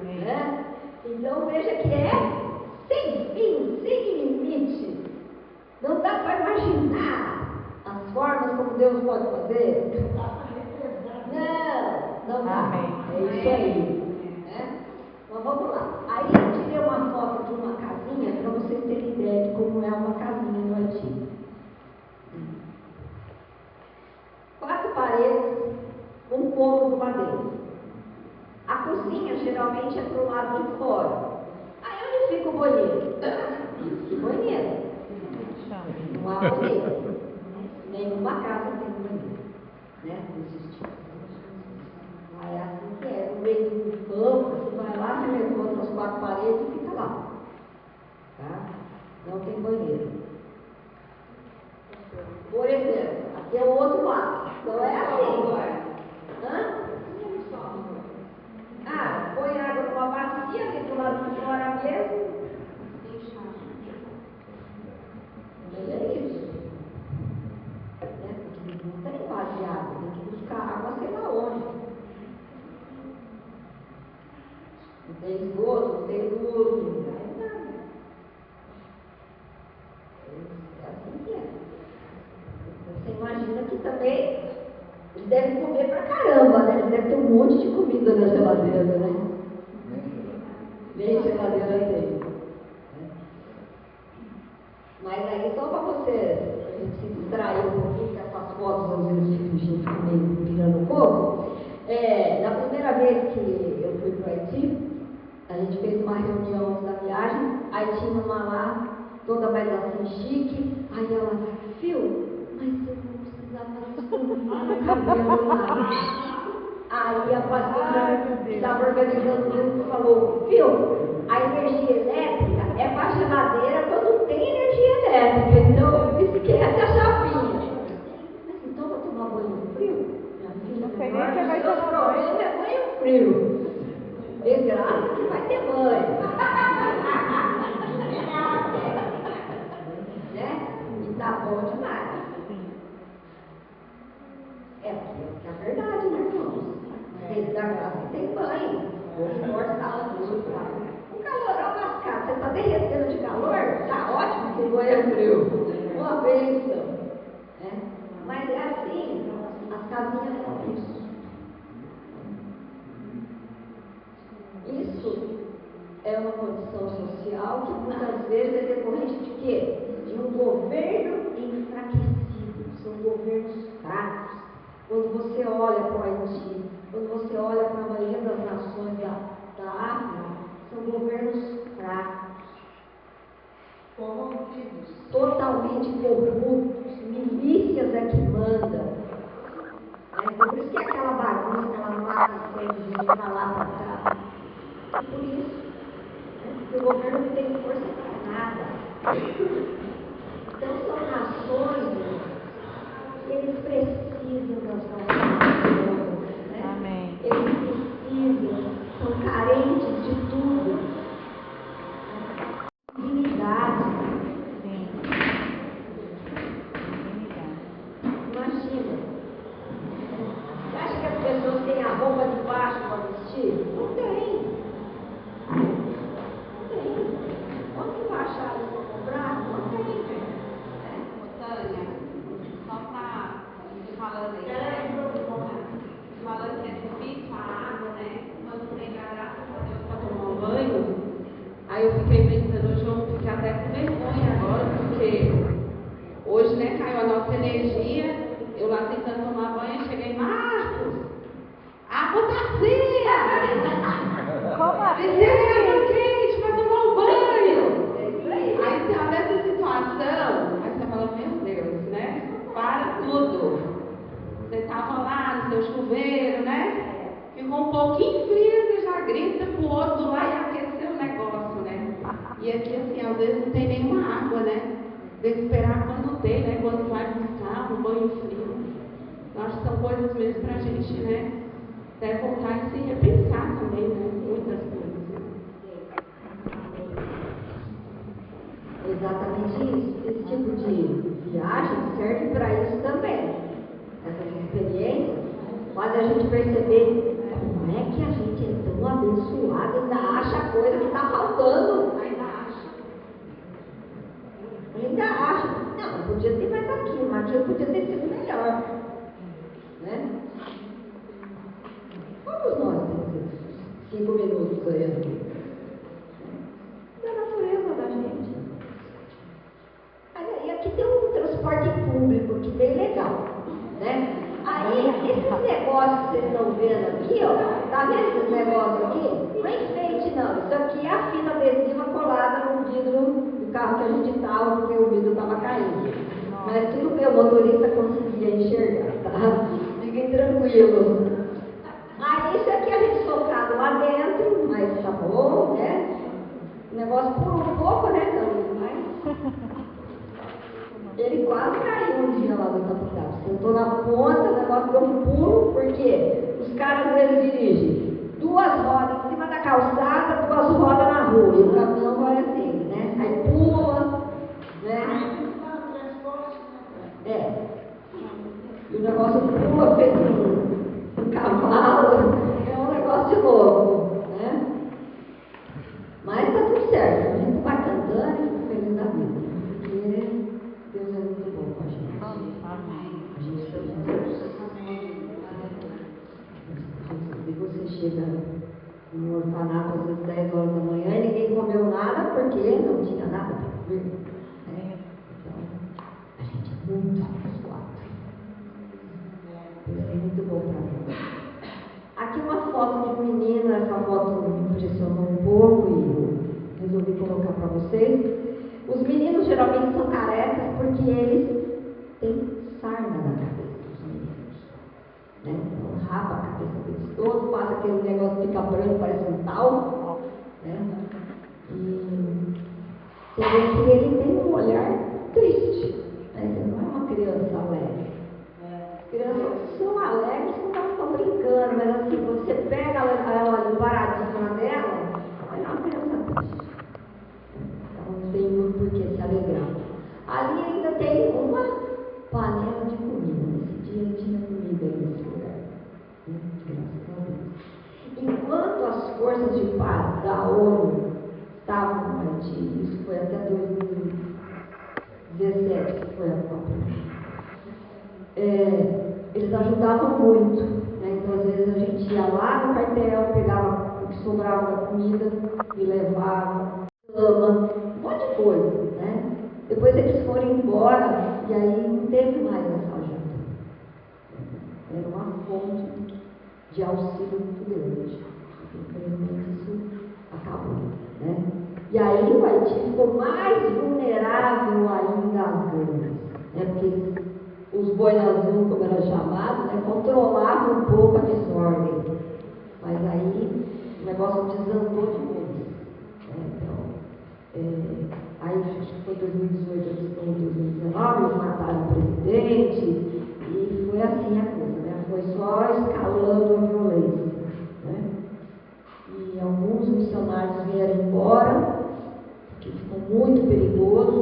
Né? Então veja que é sem fim, sem limite. Não dá para imaginar as formas como Deus pode fazer. Não dá. É isso aí. Né? Mas vamos lá. Aí eu tirei uma foto de uma casinha para vocês terem ideia de como é uma casinha no Haiti. 4 paredes, um cômodo lá dentro. A cozinha geralmente é para o lado de fora. Aí onde fica o banheiro? Que banheiro? Não há banheiro. Nenhuma casa tem banheiro. Né? Existe. Aí é assim que é. No meio do campo, você vai lá, você levanta as 4 paredes e fica lá. Tá? Não tem banheiro. Por exemplo, aqui é o outro lado. Não é assim. Põe água numa bacia ali do lado de fora mesmo. É isso. Né? Porque não tem vazio de água, tem que buscar água sei lá onde. Não tem esgoto, não tem luz, não tem nada. É assim que é. Você imagina que também eles devem comer pra caramba, né? Eles devem ter um monte de comida na geladeira, né? Nem geladeira tem. Mas aí só pra você, a gente se distrair um pouquinho, que essas fotos às vezes a gente fica meio pirando um pouco. Na primeira vez que eu fui pro Haiti, a gente fez uma reunião antes da viagem, aí tinha uma lá, toda mais assim chique, aí ela, Fio, mas eu vou precisar fazer escovinha no cabelo lá. Aí a pastora que estava organizando o grupo falou, Fio, a energia elétrica é para a geladeira quando tem energia elétrica, então esquece a chapinha. Mas então vou tomar banho frio? Minha filha, o problema é banho frio. De graça que vai ter banho. Né? E tá bom demais. É a verdade, né, irmãos? Dentro da graça tem banho. Ou força um calorão lascado. Você está derretendo de calor? Tá ótimo que o banho é frio. Uma bênção. Né? Mas é assim, as casinhas são isso. Isso é uma condição social que muitas vezes é decorrente de quê? De um governo enfraquecido. São governos fracos. Quando você olha para o Haiti, quando você olha para a maioria das nações da África, são governos fracos, corrompidos, totalmente corruptos, milícias é que mandam. Por isso que é aquela bagunça, aquela mata de gente para lá, para cá. É por isso. Porque o governo não tem força para nada. Então são nações que eles precisam das nossas pessoas, né? Amém. Eles precisam, são carentes de tudo. Dignidade. Sim. Imagina. Você acha que as pessoas têm a roupa de né? Caiu a nossa energia. Eu lá tentando tomar banho, cheguei, Marcos, água tá fria! Como assim? Precisa de água quente pra tomar um banho! Aí você olha essa situação, aí você fala, meu Deus, né? Para tudo. Você tava lá no seu chuveiro, né? Ficou um pouquinho frio, você já grita pro outro lá e aqueceu o negócio, né? E aqui, assim, às vezes não tem nenhuma água, né? Tem que esperar quando tem, né? Quando vai buscar um banho frio. Eu acho que são coisas mesmo pra gente, né? Até voltar e se repensar também, né? Muitas coisas, né? Exatamente isso. Esse tipo de viagem serve para isso também. Essas experiências fazem a gente perceber como é que a gente é tão abençoado e ainda acha coisa que está faltando. Ainda acha. Não, eu podia ter mais aquilo, mas aquilo podia ter sido melhor. Né? Todos nós temos esses 5 minutos aí. Da natureza da gente. Aí aqui tem um transporte público que bem legal, né? Aí, esses negócios que vocês estão vendo aqui, ó, tá vendo esses negócios aqui? Não é enfeite não, isso aqui é a fita adesiva colada no vidro do carro que a gente estava, porque o vidro estava caindo. Mas tudo bem, o motorista conseguia enxergar, tá? Fiquem tranquilos. Aí, isso aqui a gente socado lá dentro, mas tá bom, né? O negócio por um pouco, né, Tânia? Mas ele quase caiu um dia lá do capital. Sentou na ponta, o negócio deu um pulo, porque os caras, eles dirigem 2 rodas em cima da calçada, 2 rodas na rua, e o caminhão vai assim, né? Aí pula, né? É. E o negócio pula feito um cavalo, é um negócio louco, né? Mas tá tudo certo, a gente vai cantando e fica feliz da vida, porque Deus é muito bom com a gente. A gente e você chega no orfanato às vezes 10 horas da manhã e ninguém comeu nada porque não tinha nada para comer. Né? Então, a gente é muito abençoado. Deus é muito bom para nós. Aqui uma foto de um menino, essa foto me impressionou um pouco e eu resolvi colocar para vocês. Os meninos geralmente são carecas porque eles têm sarna na cabeça, os meninos. Né? Então rapa a cabeça deles todos, passa aquele negócio de ficar branco, parece um tal. Né? E você vê que ele tem um olhar triste. Né? Ele não é uma criança alegre. As crianças são alegres quando elas estão brincando, mas assim, quando você pega ela ali paradinha dela, ela é uma criança triste. Não tem muito por que se alegrar. Ali ainda tem uma panela de comida. Nesse dia tinha comida nesse lugar. Graças a Deus. Enquanto as forças de paz da ONU estavam no Haiti, isso foi até 2017, que foi a Copa. Eles ajudavam muito. Né? Então, às vezes, a gente ia lá no quartel, pegava o que sobrava da comida e levava. Um monte de coisa, né? Depois eles foram embora e aí não teve mais essa ajuda. Era uma fonte de auxílio muito grande. Infelizmente isso acabou, né? E aí o Haiti ficou mais vulnerável ainda às gangues, né? Porque os bois azul, como era chamado, né, controlavam um pouco a desordem. Mas aí o negócio desandou de vez. Aí acho que foi 2018, eles estão em 2019, eles mataram o presidente e foi assim a coisa, né? Foi só escalando a violência, né? E alguns missionários vieram embora, porque ficou muito perigoso,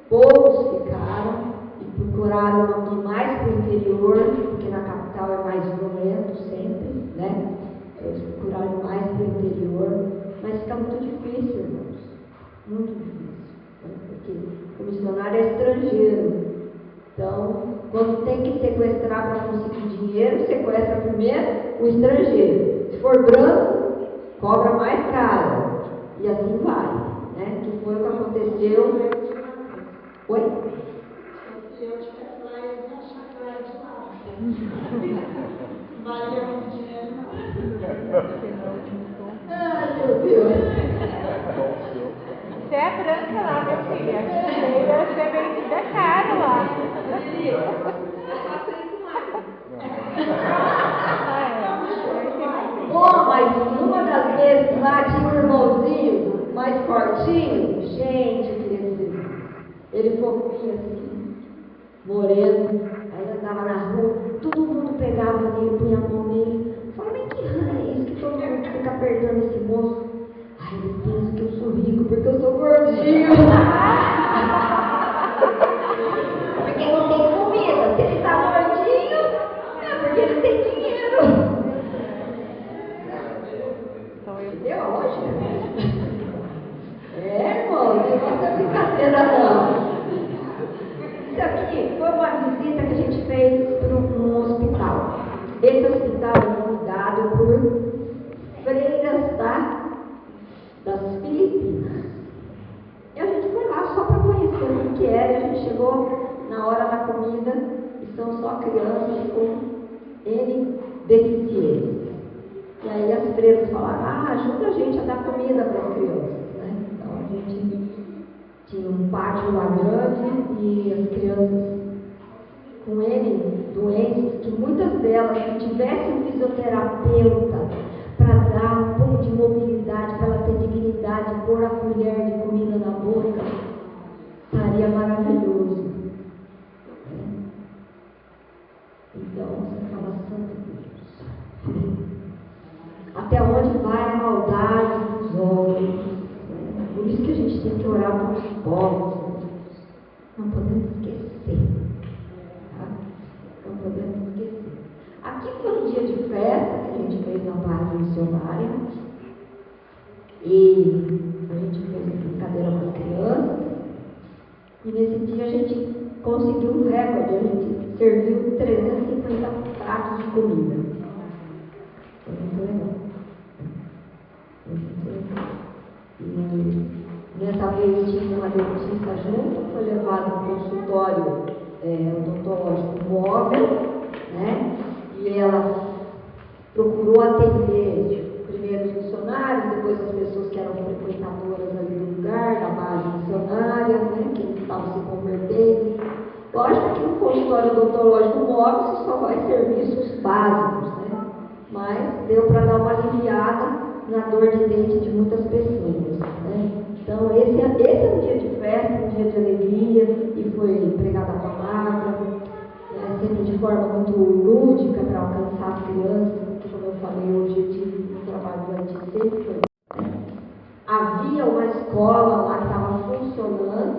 poucos ficaram e procuraram ir mais para o interior, porque na capital é mais violento sempre, né? Eles procuraram ir mais para o interior, mas fica muito difícil, irmãos. Muito difícil, né? Porque o missionário é estrangeiro. Então, quando tem que sequestrar para conseguir dinheiro, sequestra primeiro o estrangeiro. Se for branco, cobra mais caro. E assim vai, né? Que foi o que aconteceu. Oi? branca lá, minha filha. Ele deve ser vendida cara lá. Bom, mas uma das vezes lá tinha um irmãozinho mais fortinho, gente, ele fofinho assim, moreno, aí andava na rua, todo mundo pegava nele, punha a mão nele, falava, mas que rã é isso que todo mundo fica apertando esse moço? Ai, ele pensa que eu sou rico porque eu sou gordinho. Porque não tem comida, se ele tá gordinho, é porque ele tem dinheiro. Entendeu a lógica? Irmão, o negócio é brincadeira não. Isso aqui foi uma visita que a gente fez num hospital. Esse hospital é cuidado por freiras das Filipinas. E a gente foi lá só para conhecer o que era. A gente chegou na hora da comida e são só crianças com N deficiências. E aí as freiras falaram, ajuda a gente a dar comida para as crianças, né? Então a gente tinha um pátio lá grande e as crianças com N doenças, que muitas delas, se tivesse um fisioterapeuta para dar um pouco de mobilidade, para ela ter dignidade, pôr a colher de comida na boca, estaria maravilhoso. Então você fala, santo Deus. Até onde vai a maldade dos homens? Por isso que a gente tem que orar pelos pobres. Não podemos esquecer. Tá? Não podemos esquecer. Aqui foi um dia de festa que a gente fez na base missionária. E a gente fez brincadeira com as crianças. E nesse dia a gente conseguiu um recorde. A gente serviu 350 pratos de comida. Foi muito legal. E nessa vez tinha uma dentista junto, foi levado no consultório odontológico móvel, né? E ela procurou atender primeiro os missionários, depois as pessoas que eram frequentadoras ali do lugar, da base missionária, né? Que estavam se convertendo. Lógico que no consultório odontológico móvel você só vai serviços básicos, né? Mas deu para dar uma aliviada na dor de dente de muitas pessoas, né? Então esse é um dia de festa, um dia de alegria, e foi pregada a palavra, sempre de forma muito lúdica para alcançar as crianças, que, como eu falei, o objetivo do trabalho do IT sempre foi. Havia uma escola lá que estava funcionando,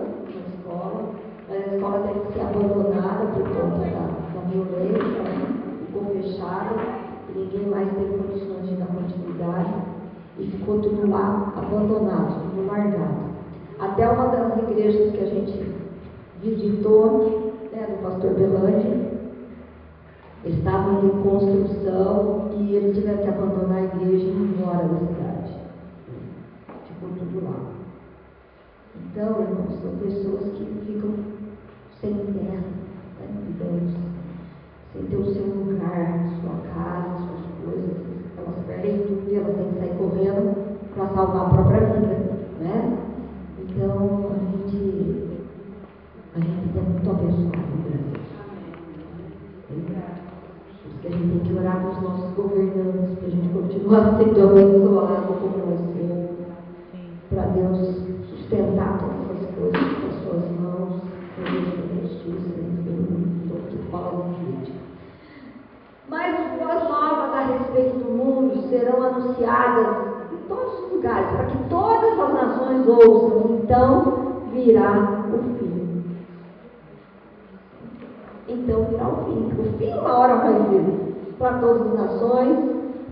mas a escola teve que ser abandonada por conta da violência, né? Ficou fechada. Ninguém mais teve condições de dar continuidade e ficou tudo lá abandonado, tudo largado. Até uma das igrejas que a gente visitou, né, do pastor Belandi, estavam em construção e eles tiveram que abandonar a igreja e ir embora da cidade. Ficou tudo lá. Então, irmãos, são pessoas que ficam sem terra, né, digamos, sem ter o seu lugar, sua casa, suas coisas, elas perdem tudo e elas têm que sair correndo para salvar a própria vida, né? Então a gente é muito abençoado no Brasil. Por isso que a gente tem que orar para os nossos governantes, para a gente continuar sendo abençoado como nós somos, para Deus sustentar todas essas coisas com as suas mãos, para Deus ter justiça, enfim, tudo que fala na política. Mas as boas novas a respeito do mundo serão anunciadas em todos os lugares, para que todas as nações ouçam, então virá o fim. Então virá o fim. O fim uma hora vai vir para todas as nações,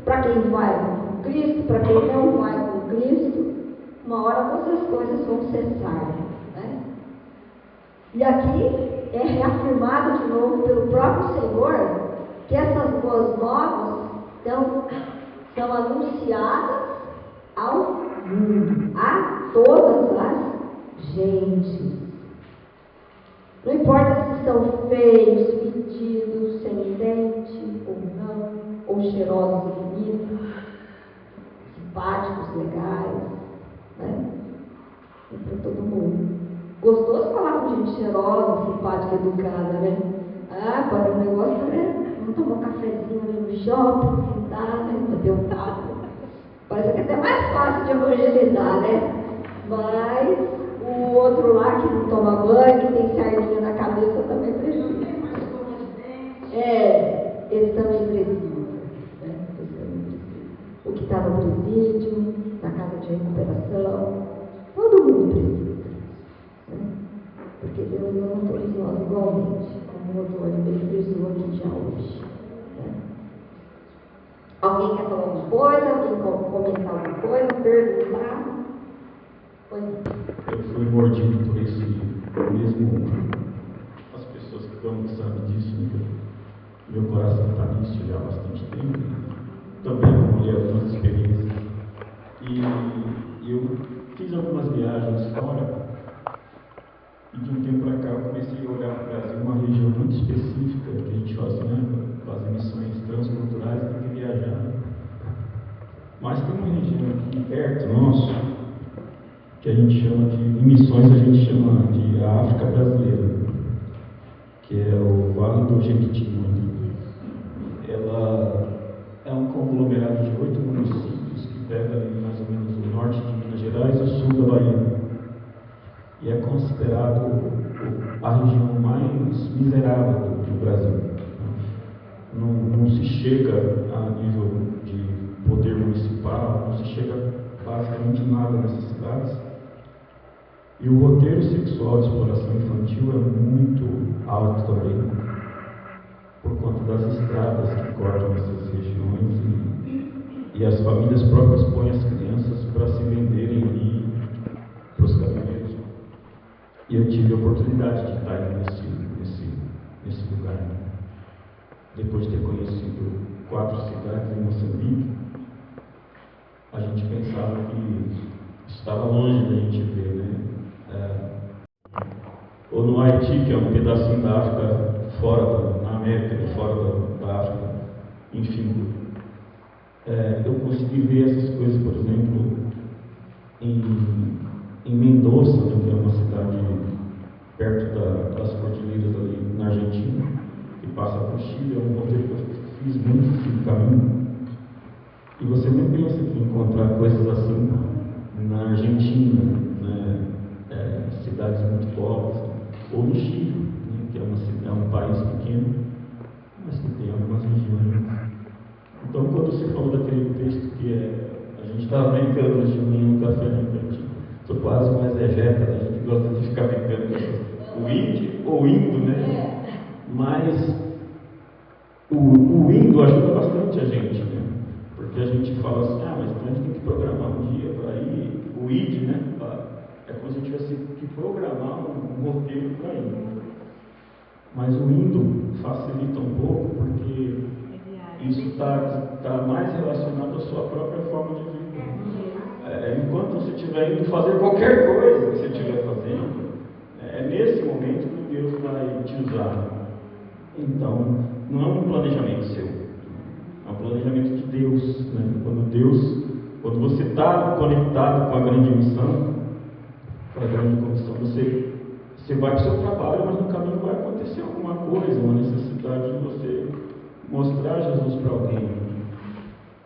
para quem vai com Cristo, para quem não vai com Cristo, uma hora todas as coisas vão cessar, né? E aqui é reafirmado de novo pelo próprio Senhor que essas boas novas são anunciadas ao mundo, a todas as gentes. Não importa se são feios, fedidos, sem dente ou não, ou cheirosos e bonitos, simpáticos, legais, né? É para todo Gostoso falar com gente cheirosa, simpática, educada, né? Ah, para o negócio, né? Vamos tomar um cafezinho ali no shopping, sentar, né? Bater um papo. Parece que é até mais fácil de evangelizar, né? Mas o outro lá que não toma banho, que tem sardinha na cabeça, também precisa. Esse também precisa. Né? Esse também precisa. O que está no presídio, na casa de recuperação, todo mundo precisa. Né? Porque Deus ama todos nós igualmente, como o Antônio bem frisou aqui já hoje. Né? Alguém quer falar alguma coisa? Alguém quer comentar alguma coisa? Perguntar? Pois não. Eu fui mordido por esse mesmo. As pessoas que estão sabem disso, né? Meu coração está nisso já há bastante tempo. Também acumulei algumas experiências. E eu fiz algumas viagens fora. E de um tempo para cá eu comecei a olhar para o Brasil, uma região muito específica que a gente faz, né? Fazer missões transculturais, tem que viajar. Mas tem uma região aqui perto nosso, que a gente chama de, em missões a gente chama de África Brasileira, que é o Vale do Jequitinhonha. Ela é um conglomerado de 8 municípios que pega ali mais ou menos o norte de Minas Gerais e o sul da Bahia. E é considerado a região mais miserável do Brasil. Não se chega a nível de poder municipal, não se chega basicamente nada nessas cidades. E o roteiro sexual de exploração infantil é muito alto também, por conta das estradas que cortam essas regiões e as famílias próprias põem as crianças para se venderem ali para os caminhoneiros. E eu tive a oportunidade de estar nesse lugar. Depois de ter conhecido 4 cidades em Moçambique, a gente pensava que estava longe da gente ver, né? Ou no Haiti, que é um pedacinho da África fora na América, fora da África, enfim. Eu consegui ver essas coisas, por exemplo, em Mendoza, né, que é uma cidade perto das cordilheiras ali na Argentina, que passa para o Chile. É um roteiro que eu fiz muito assim, no caminho. E você nem pensa que encontrar coisas assim na Argentina, né, cidades muito pobres, ou no Chile, né, que é um país pequeno, mas que tem algumas regiões. Então, quando você falou daquele texto que a gente estava brincando hoje de manhã no café na frente, sou quase uma exegeta, né? A gente gosta de ficar brincando com o id ou indo, né? Mas o indo ajuda bastante a gente, né? Porque a gente fala assim, mas então a gente tem que programar um dia para ir. O id, né? É como se a gente tivesse que programar um roteiro para ir. Mas o indo facilita um pouco, porque isso está mais relacionado à sua própria forma de vida. Enquanto você estiver indo fazer qualquer coisa que você estiver fazendo, é nesse momento que Deus vai te usar. Então, não é um planejamento seu, é um planejamento de Deus, né? Quando você está conectado com a grande missão, com a grande comissão, você vai para o seu trabalho, mas no caminho vai acontecer alguma coisa, uma necessidade de você mostrar Jesus para alguém.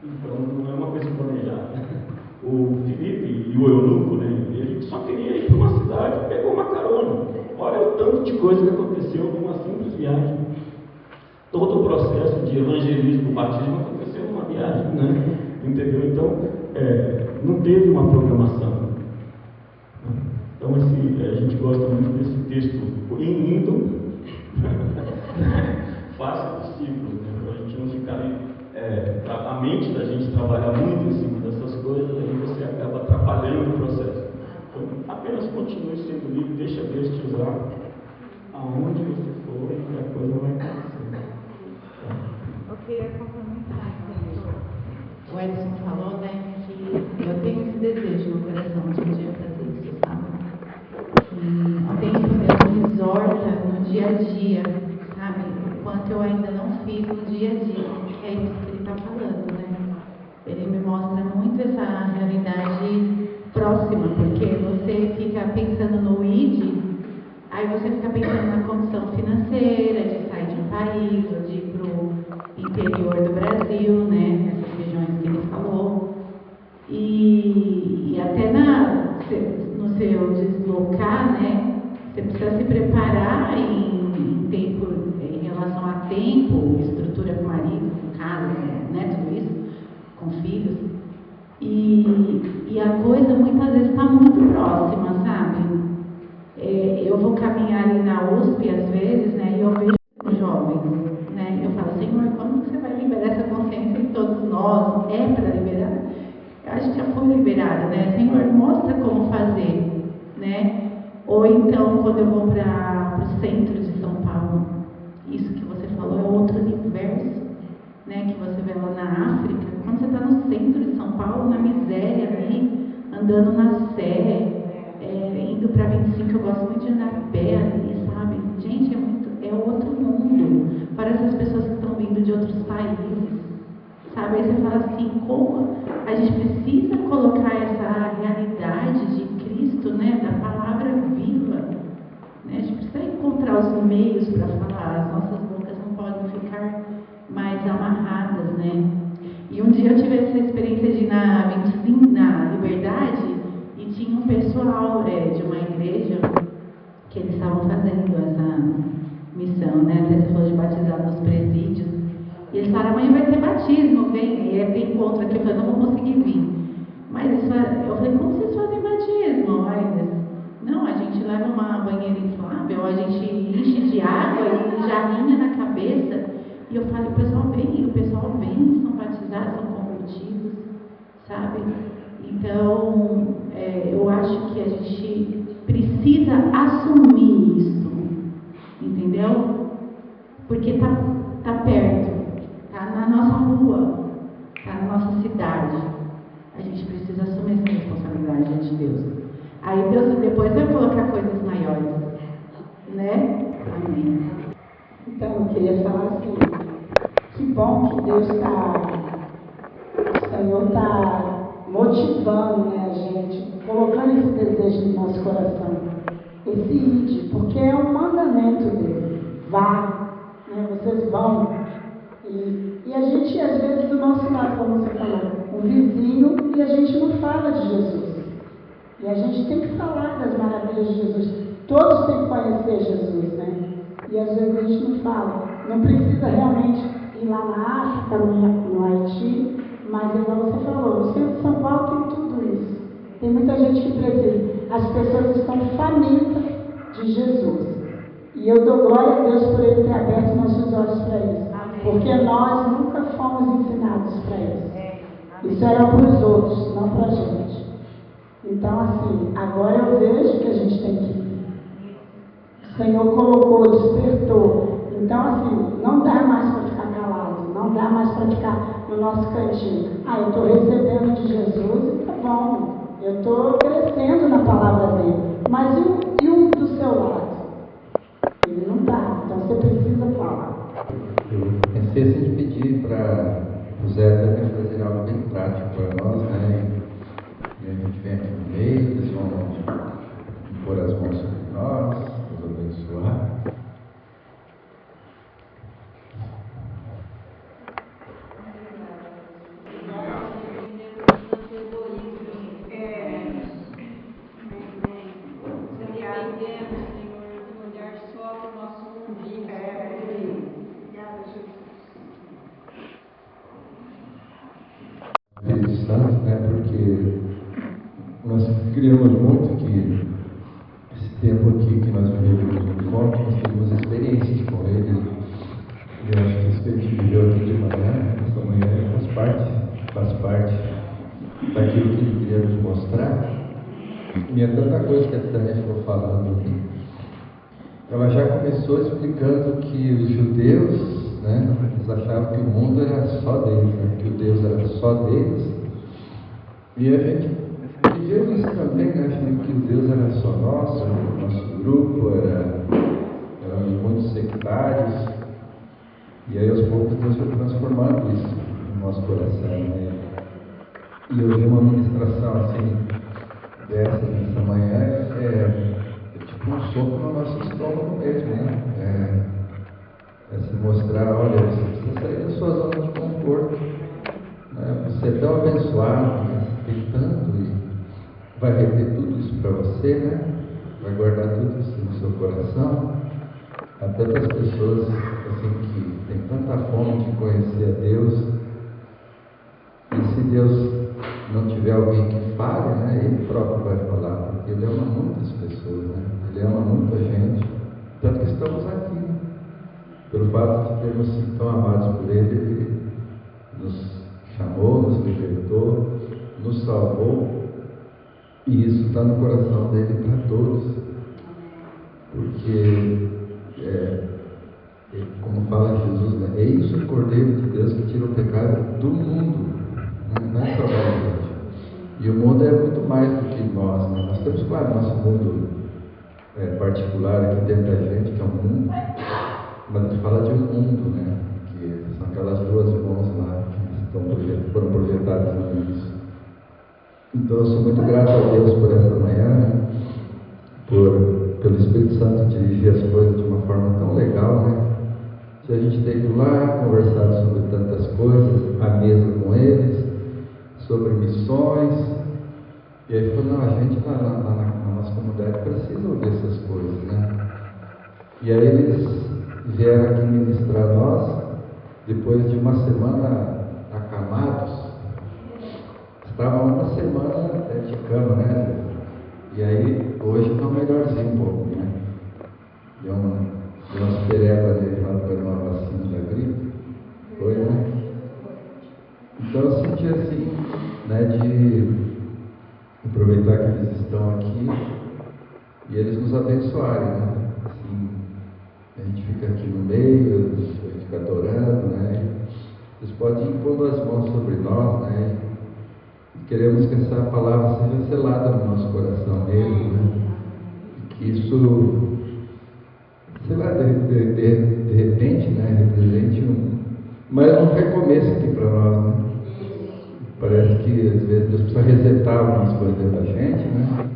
Então, não é uma coisa planejada. O Felipe e o Eunuco, né, ele só queria ir para uma cidade, pegou uma carona. Olha o tanto de coisa que aconteceu numa simples viagem. Todo o processo de evangelismo, batismo aconteceu numa viagem, né? Entendeu? Então, não teve uma programação. Então, a gente gosta muito desse texto, indo, faça discípulos, né? Para a gente não ficar a mente da gente trabalhar muito em cima dessas coisas, aí você acaba atrapalhando o processo. Então, apenas continue sendo livre, deixa Deus te usar aonde você for e a coisa vai acontecer. Eu queria complementar isso. O Edson falou, né, que eu tenho esse desejo no coração de um dia fazer isso, sabe? E o tempo Deus me exorta no dia a dia, sabe? O quanto eu ainda não fiz no dia a dia. É isso que ele está falando, né? Ele me mostra muito essa realidade próxima, porque você fica pensando no id Aí você fica pensando na condição financeira, de sair de um país, ou de ir para o interior do Brasil, né? Nessas regiões que ele falou. E até no seu deslocar, né? Você precisa se preparar em relação a tempo, estrutura com o marido, com casa, né? Tudo isso, com filhos. E a coisa muitas vezes está muito próxima, sabe? Eu vou caminhar ali na USP às vezes, né? E eu vejo os jovens, né? Eu falo, Senhor, quando você vai liberar essa consciência em todos nós? É para liberar? Eu acho que já foi liberado, né? Senhor, mostra como fazer, né? Ou então, quando eu vou para o centro de São Paulo, isso que você falou é outro universo, né? Que você vê lá na África. Quando você está no centro de São Paulo, na miséria ali, andando na Sé, indo para 25, eu gosto muito de andar a pé ali, sabe? Gente, é outro mundo. Para essas pessoas que estão vindo de outros países, sabe? Aí você fala assim, como a gente precisa colocar essa realidade de Cristo, né? Da palavra viva, né? A gente precisa encontrar os meios para falar. As nossas bocas não podem ficar mais amarradas, né? E um dia eu tive essa experiência de ir na 25, na Liberdade, e tinha um pessoal de uma igreja que eles estavam fazendo essa missão, né? Até você falou de batizar nos presídios. E eles falaram, amanhã vai ter batismo, vem. E tem encontro aqui, eu falei, não vou conseguir vir. Mas eu falei, como vocês fazem batismo? Aí eles, não, a gente leva uma banheira inflável, a gente enche de água e jarrinha na cabeça. E eu falei, o pessoal vem, são batizados, são convertidos, sabe? Então, eu acho que a gente precisa assumir isso, entendeu? Porque tá perto, tá na nossa rua, tá na nossa cidade. A gente precisa assumir essa responsabilidade diante de Deus. Aí Deus depois vai colocar coisas maiores, né? Amém. Então, eu queria falar assim, que bom que Deus o Senhor está motivando, né, a gente, colocando esse desejo no nosso coração, esse ide, porque é um mandamento dele. Vá, né, vocês vão. E a gente, às vezes, do nosso lado, como você falou, um vizinho, e a gente não fala de Jesus. E a gente tem que falar das maravilhas de Jesus. Todos têm que conhecer Jesus, né? E às vezes a gente não fala. Não precisa realmente ir lá na África, no Haiti, mas igual você falou, no centro de São Paulo tem tudo isso. Tem muita gente que precisa. As pessoas estão famintas de Jesus. E eu dou glória a Deus por Ele ter aberto nossos olhos para isso. Porque nós nunca fomos ensinados para isso. Isso era para os outros, não para a gente. Então, assim, agora eu vejo que a gente tem que ir. O Senhor colocou, despertou. Então, assim, não dá mais para ficar calado. Não dá mais para ficar no nosso cantinho. Eu estou recebendo de Jesus e tá bom. Eu estou crescendo na palavra dele. Mas e o do seu lado? Ele não está. Então, você precisa falar. Eu pensei assim de pedir para o Zé também fazer algo bem prático para nós, né? E a gente vem aqui no meio, eles vão pôr as mãos sobre nós, nos abençoar. Espírito Santo, né? Porque nós queríamos muito que esse tempo aqui que nós vivemos no encontro, nós temos experiências com ele. E eu acho que isso que a gente viveu aqui de manhã, essa manhã, faz parte daquilo que ele queria nos mostrar. E é tanta coisa que a Tânia ficou falando aqui. Ela já começou explicando que os judeus, né, eles achavam que o mundo era só deles, né, que o Deus era só deles. E a gente viveu isso também, né, achando que o Deus era só nosso, o nosso grupo, éramos muito sectários. E aí aos poucos Deus foi transformando isso no nosso coração, né? E eu vi uma ministração assim, dessa manhã, eu te tipo um soco no nosso estômago mesmo, né? É se mostrar, olha, você precisa sair da sua zona de conforto. Né? Você é tão abençoado, né? Você tem tanto e vai reter tudo isso para você, né? Vai guardar tudo isso no seu coração. Há tantas pessoas assim, que têm tanta fome de conhecer a Deus, e se Deus não tiver alguém que fale, né? Ele próprio vai falar, porque Ele ama muitas pessoas, né? Ele ama muita gente, tanto que estamos aqui. Pelo fato de termos sido tão amados por Ele, Ele nos chamou, nos libertou, nos salvou, e isso está no coração dele para todos, porque, como fala Jesus, né? Eis o Cordeiro de Deus que tira o pecado do mundo, né? Não é só da gente. E o mundo é muito mais do que nós, né? Nós temos, claro, nosso mundo particular aqui dentro da gente, que é o mundo. Mas a gente fala de um mundo, né? Que são aquelas duas mãos lá que foram projetadas no início. Então eu sou muito grato a Deus por essa manhã, né? Pelo Espírito Santo dirigir as coisas de uma forma tão legal, né? Que a gente tem ido lá, conversado sobre tantas coisas, à mesa com eles, sobre missões. E aí falou, não, a gente na nossa comunidade precisa ouvir essas coisas, né? E aí eles vieram aqui ministrar nós, depois de uma semana acamados. Estavam uma semana de cama, né? E aí, hoje estão melhorzinho um pouco, né? Deu umas perebas ali, lá por uma vacina da gripe. Foi, né? Então eu senti assim, né, de aproveitar que eles estão aqui e eles nos abençoarem, né? Assim, a gente fica aqui no meio, a gente fica adorando, né? Vocês podem ir pondo as mãos sobre nós, né? E queremos que essa palavra seja selada no nosso coração mesmo, né? E que isso, sei lá, de repente, né? Represente mais um recomeço aqui para nós, né? Parece que às vezes Deus precisa resetar algumas coisas dentro da gente, né?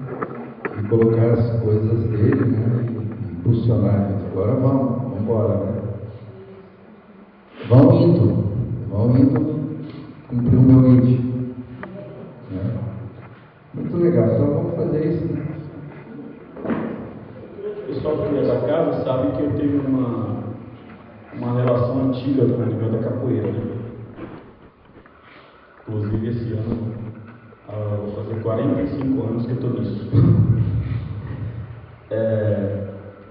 E colocar as coisas dele, né? E impulsionar a gente. Agora vamos embora, né? Vão indo cumprir o meu índio. Né? Muito legal, então vamos fazer isso. Né? O pessoal que é da casa sabe que eu tenho uma relação antiga com o nível da capoeira, né? Inclusive esse ano, vou fazer 45 anos que eu estou nisso.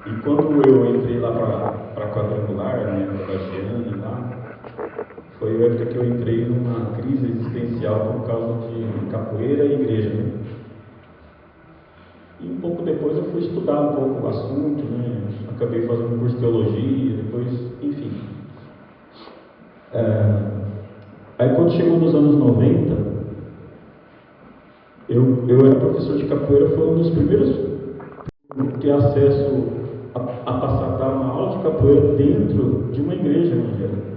E quando eu entrei lá para quadrangular, né, para a Giane lá, foi a época que eu entrei numa crise existencial por causa de capoeira e igreja. Né? E um pouco depois eu fui estudar um pouco o assunto, né? Acabei fazendo um curso de teologia, depois, enfim. Aí quando chegou nos anos 90, eu era professor de capoeira, foi um dos primeiros a ter acesso a passar a dar uma aula de capoeira dentro de uma igreja evangélica.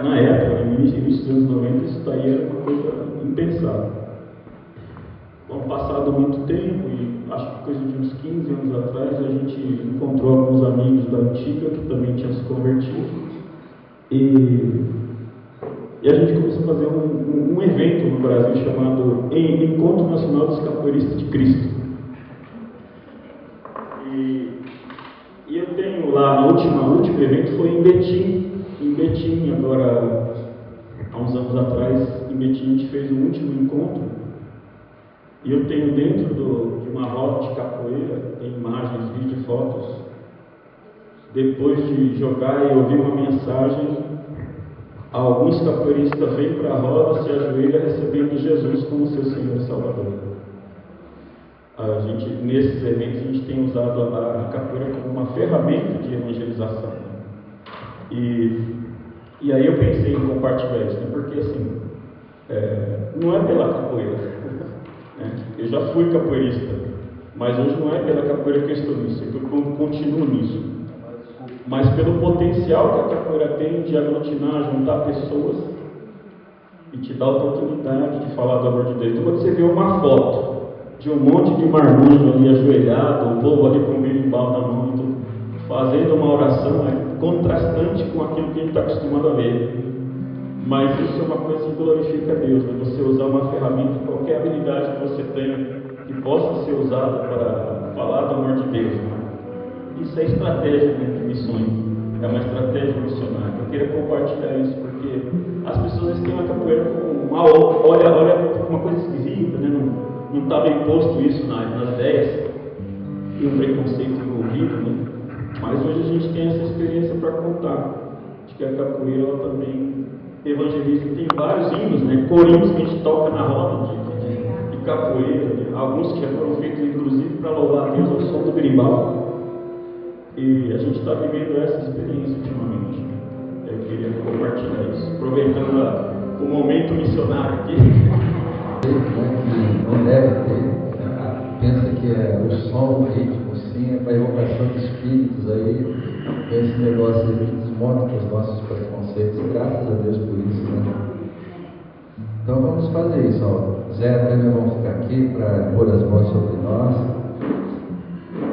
Na época, no início dos anos 90, isso daí era uma coisa impensável. Bom, passado muito tempo, e acho que coisa de uns 15 anos atrás, a gente encontrou alguns amigos da antiga que também tinham se convertido. E a gente começou a fazer um evento no Brasil chamado Encontro Nacional dos Capoeiristas de Cristo. E eu tenho lá, o último evento foi em Betim. Em Betim, agora, há uns anos atrás, em Betim a gente fez um último encontro. E eu tenho dentro de uma roda de capoeira, tem imagens, vídeos e fotos. Depois de jogar e ouvir uma mensagem, alguns capoeiristas vêm para a roda, se ajoelham recebendo Jesus como seu Senhor e Salvador. Nesses eventos, a gente tem usado a capoeira como uma ferramenta de evangelização. E aí eu pensei em compartilhar isso, né? Porque assim, não é pela capoeira. Né? Eu já fui capoeirista, mas hoje não é pela capoeira que eu estou nisso, é que eu continuo nisso. Mas pelo potencial que a capoeira tem de aglutinar, juntar pessoas e te dar a oportunidade de falar do amor de Deus. Então, quando você vê uma foto de um monte de marmanjo ali ajoelhado, o povo ali com o berimbau na mão, e tudo, fazendo uma oração contrastante com aquilo que a gente está acostumado a ver. Mas isso é uma coisa que glorifica a Deus, né? Você usar uma ferramenta, qualquer habilidade que você tenha, que possa ser usada para falar do amor de Deus. Né? Isso é estratégia, né, de missões, é uma estratégia missionária. Eu queria compartilhar isso porque as pessoas têm a capoeira como olha uma coisa esquisita, né? Não está bem posto isso nas ideias, e um preconceito envolvido, né? Mas hoje a gente tem essa experiência para contar, de que a capoeira ela também evangeliza. Tem vários hinos, né? Corinhos que a gente toca na roda de capoeira, né? Alguns que já foram feitos inclusive para louvar a Deus ao som do berimbau. E a gente está vivendo essa experiência ultimamente. Eu queria compartilhar isso, aproveitando o momento missionário aqui. Que não deve ter, pensa que é o som, o ritmo, sim, é para evocação de espíritos aí, esse negócio aí que desmonta os nossos preconceitos, graças a Deus por isso, né? Então vamos fazer isso, ó. Zé e Antônio vão ficar aqui para pôr as mãos sobre nós,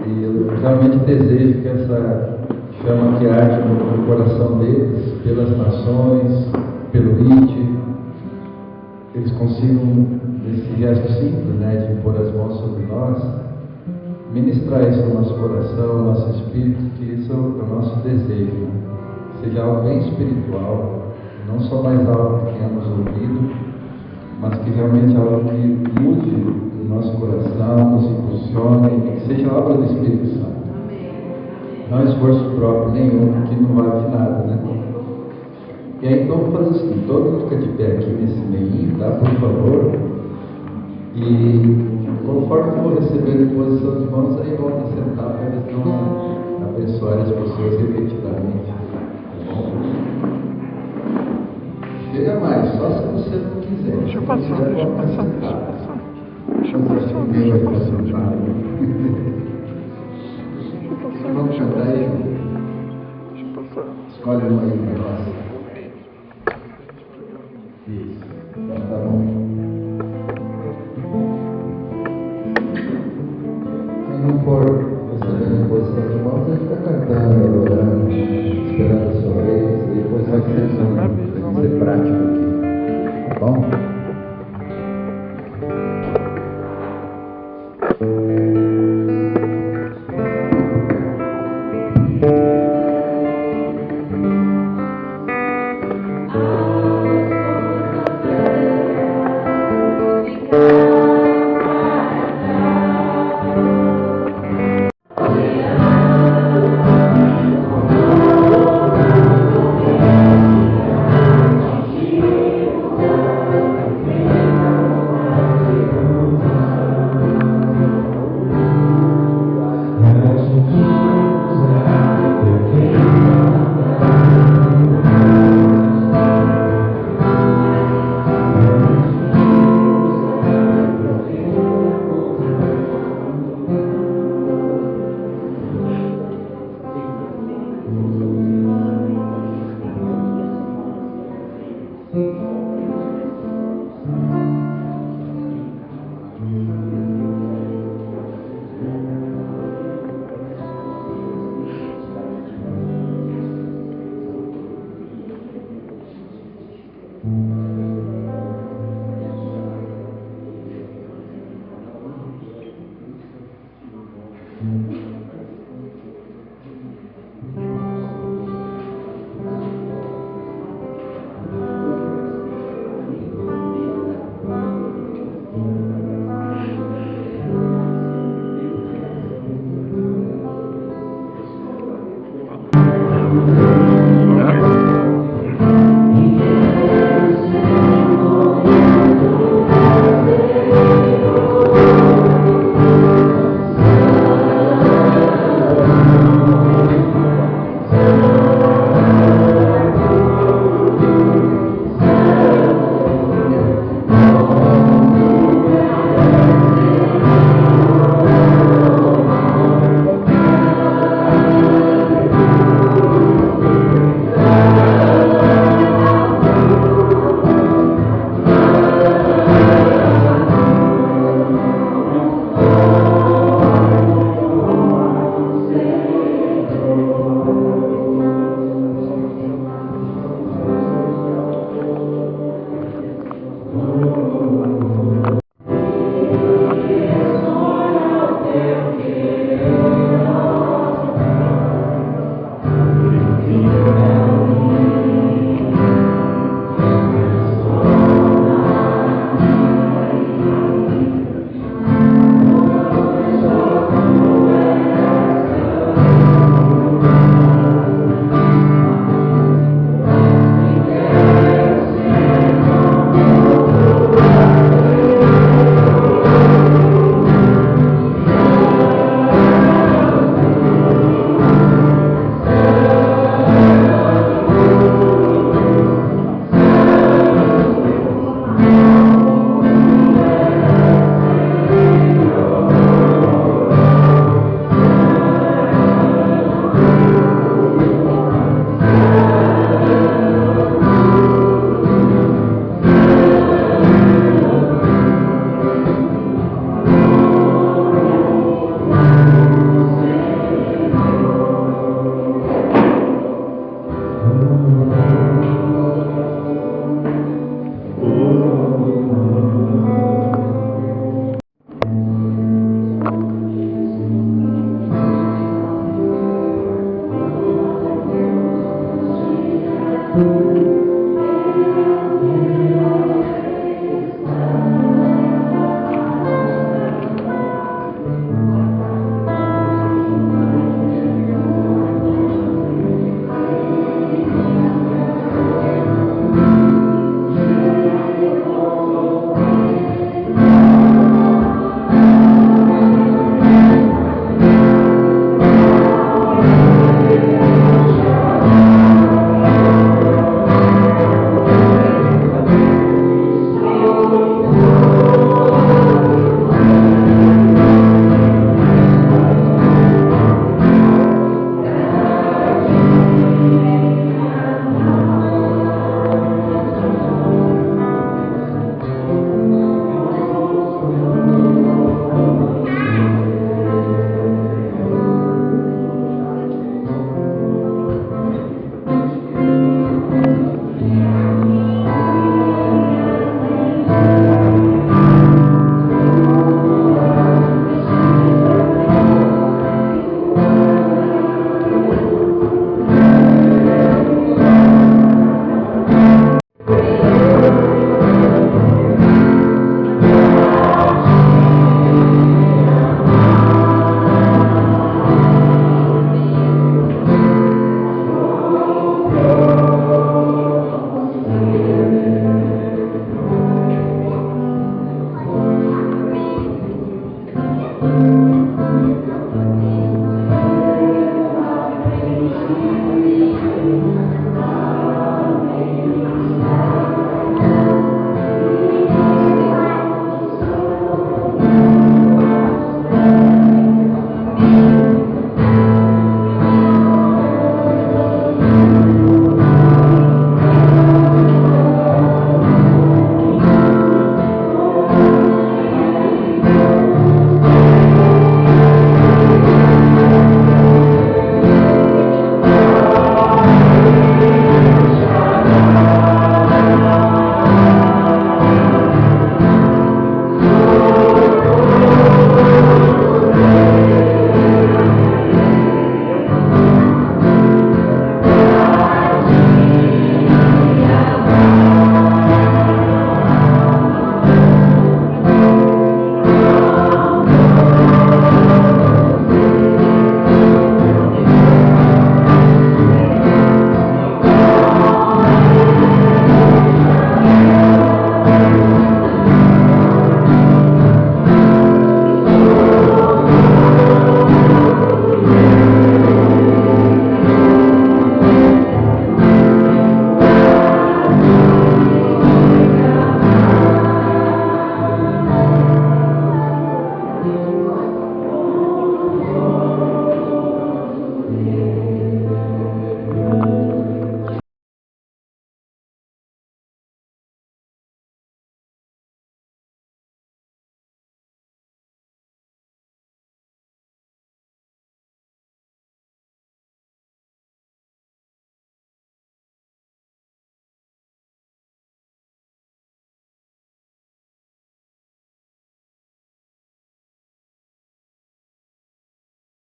e eu realmente desejo que essa chama que arde no coração deles, pelas nações, pelo IT, eles consigam, nesse gesto simples, né, de pôr as mãos sobre nós, ministrar isso no nosso coração, no nosso espírito, que isso é o nosso desejo, né? Seja algo bem espiritual, não só mais algo que tenhamos ouvido, mas que realmente algo que mude o nosso coração, nos impulsione, que seja obra do Espírito Santo. Não é esforço próprio nenhum, que não vale de nada, né? E aí então vamos fazer o seguinte, todo mundo fica de pé aqui nesse meio, tá? Por favor. E conforme eu vou receber a imposição de mãos, aí volta a sentar para eles não abençoarem as pessoas repetidamente. Tá bom? Chega mais, só se você não quiser. Deixa eu passar. Vamos cantar aí, João? Deixa eu passar. Escolhe um aí para nós. Isso, então tá bom. Quem não for recebendo posição de mãos, vai ficar cantando, orando, esperando a sua vez, e depois vai ser prático aqui. Tá bom? Música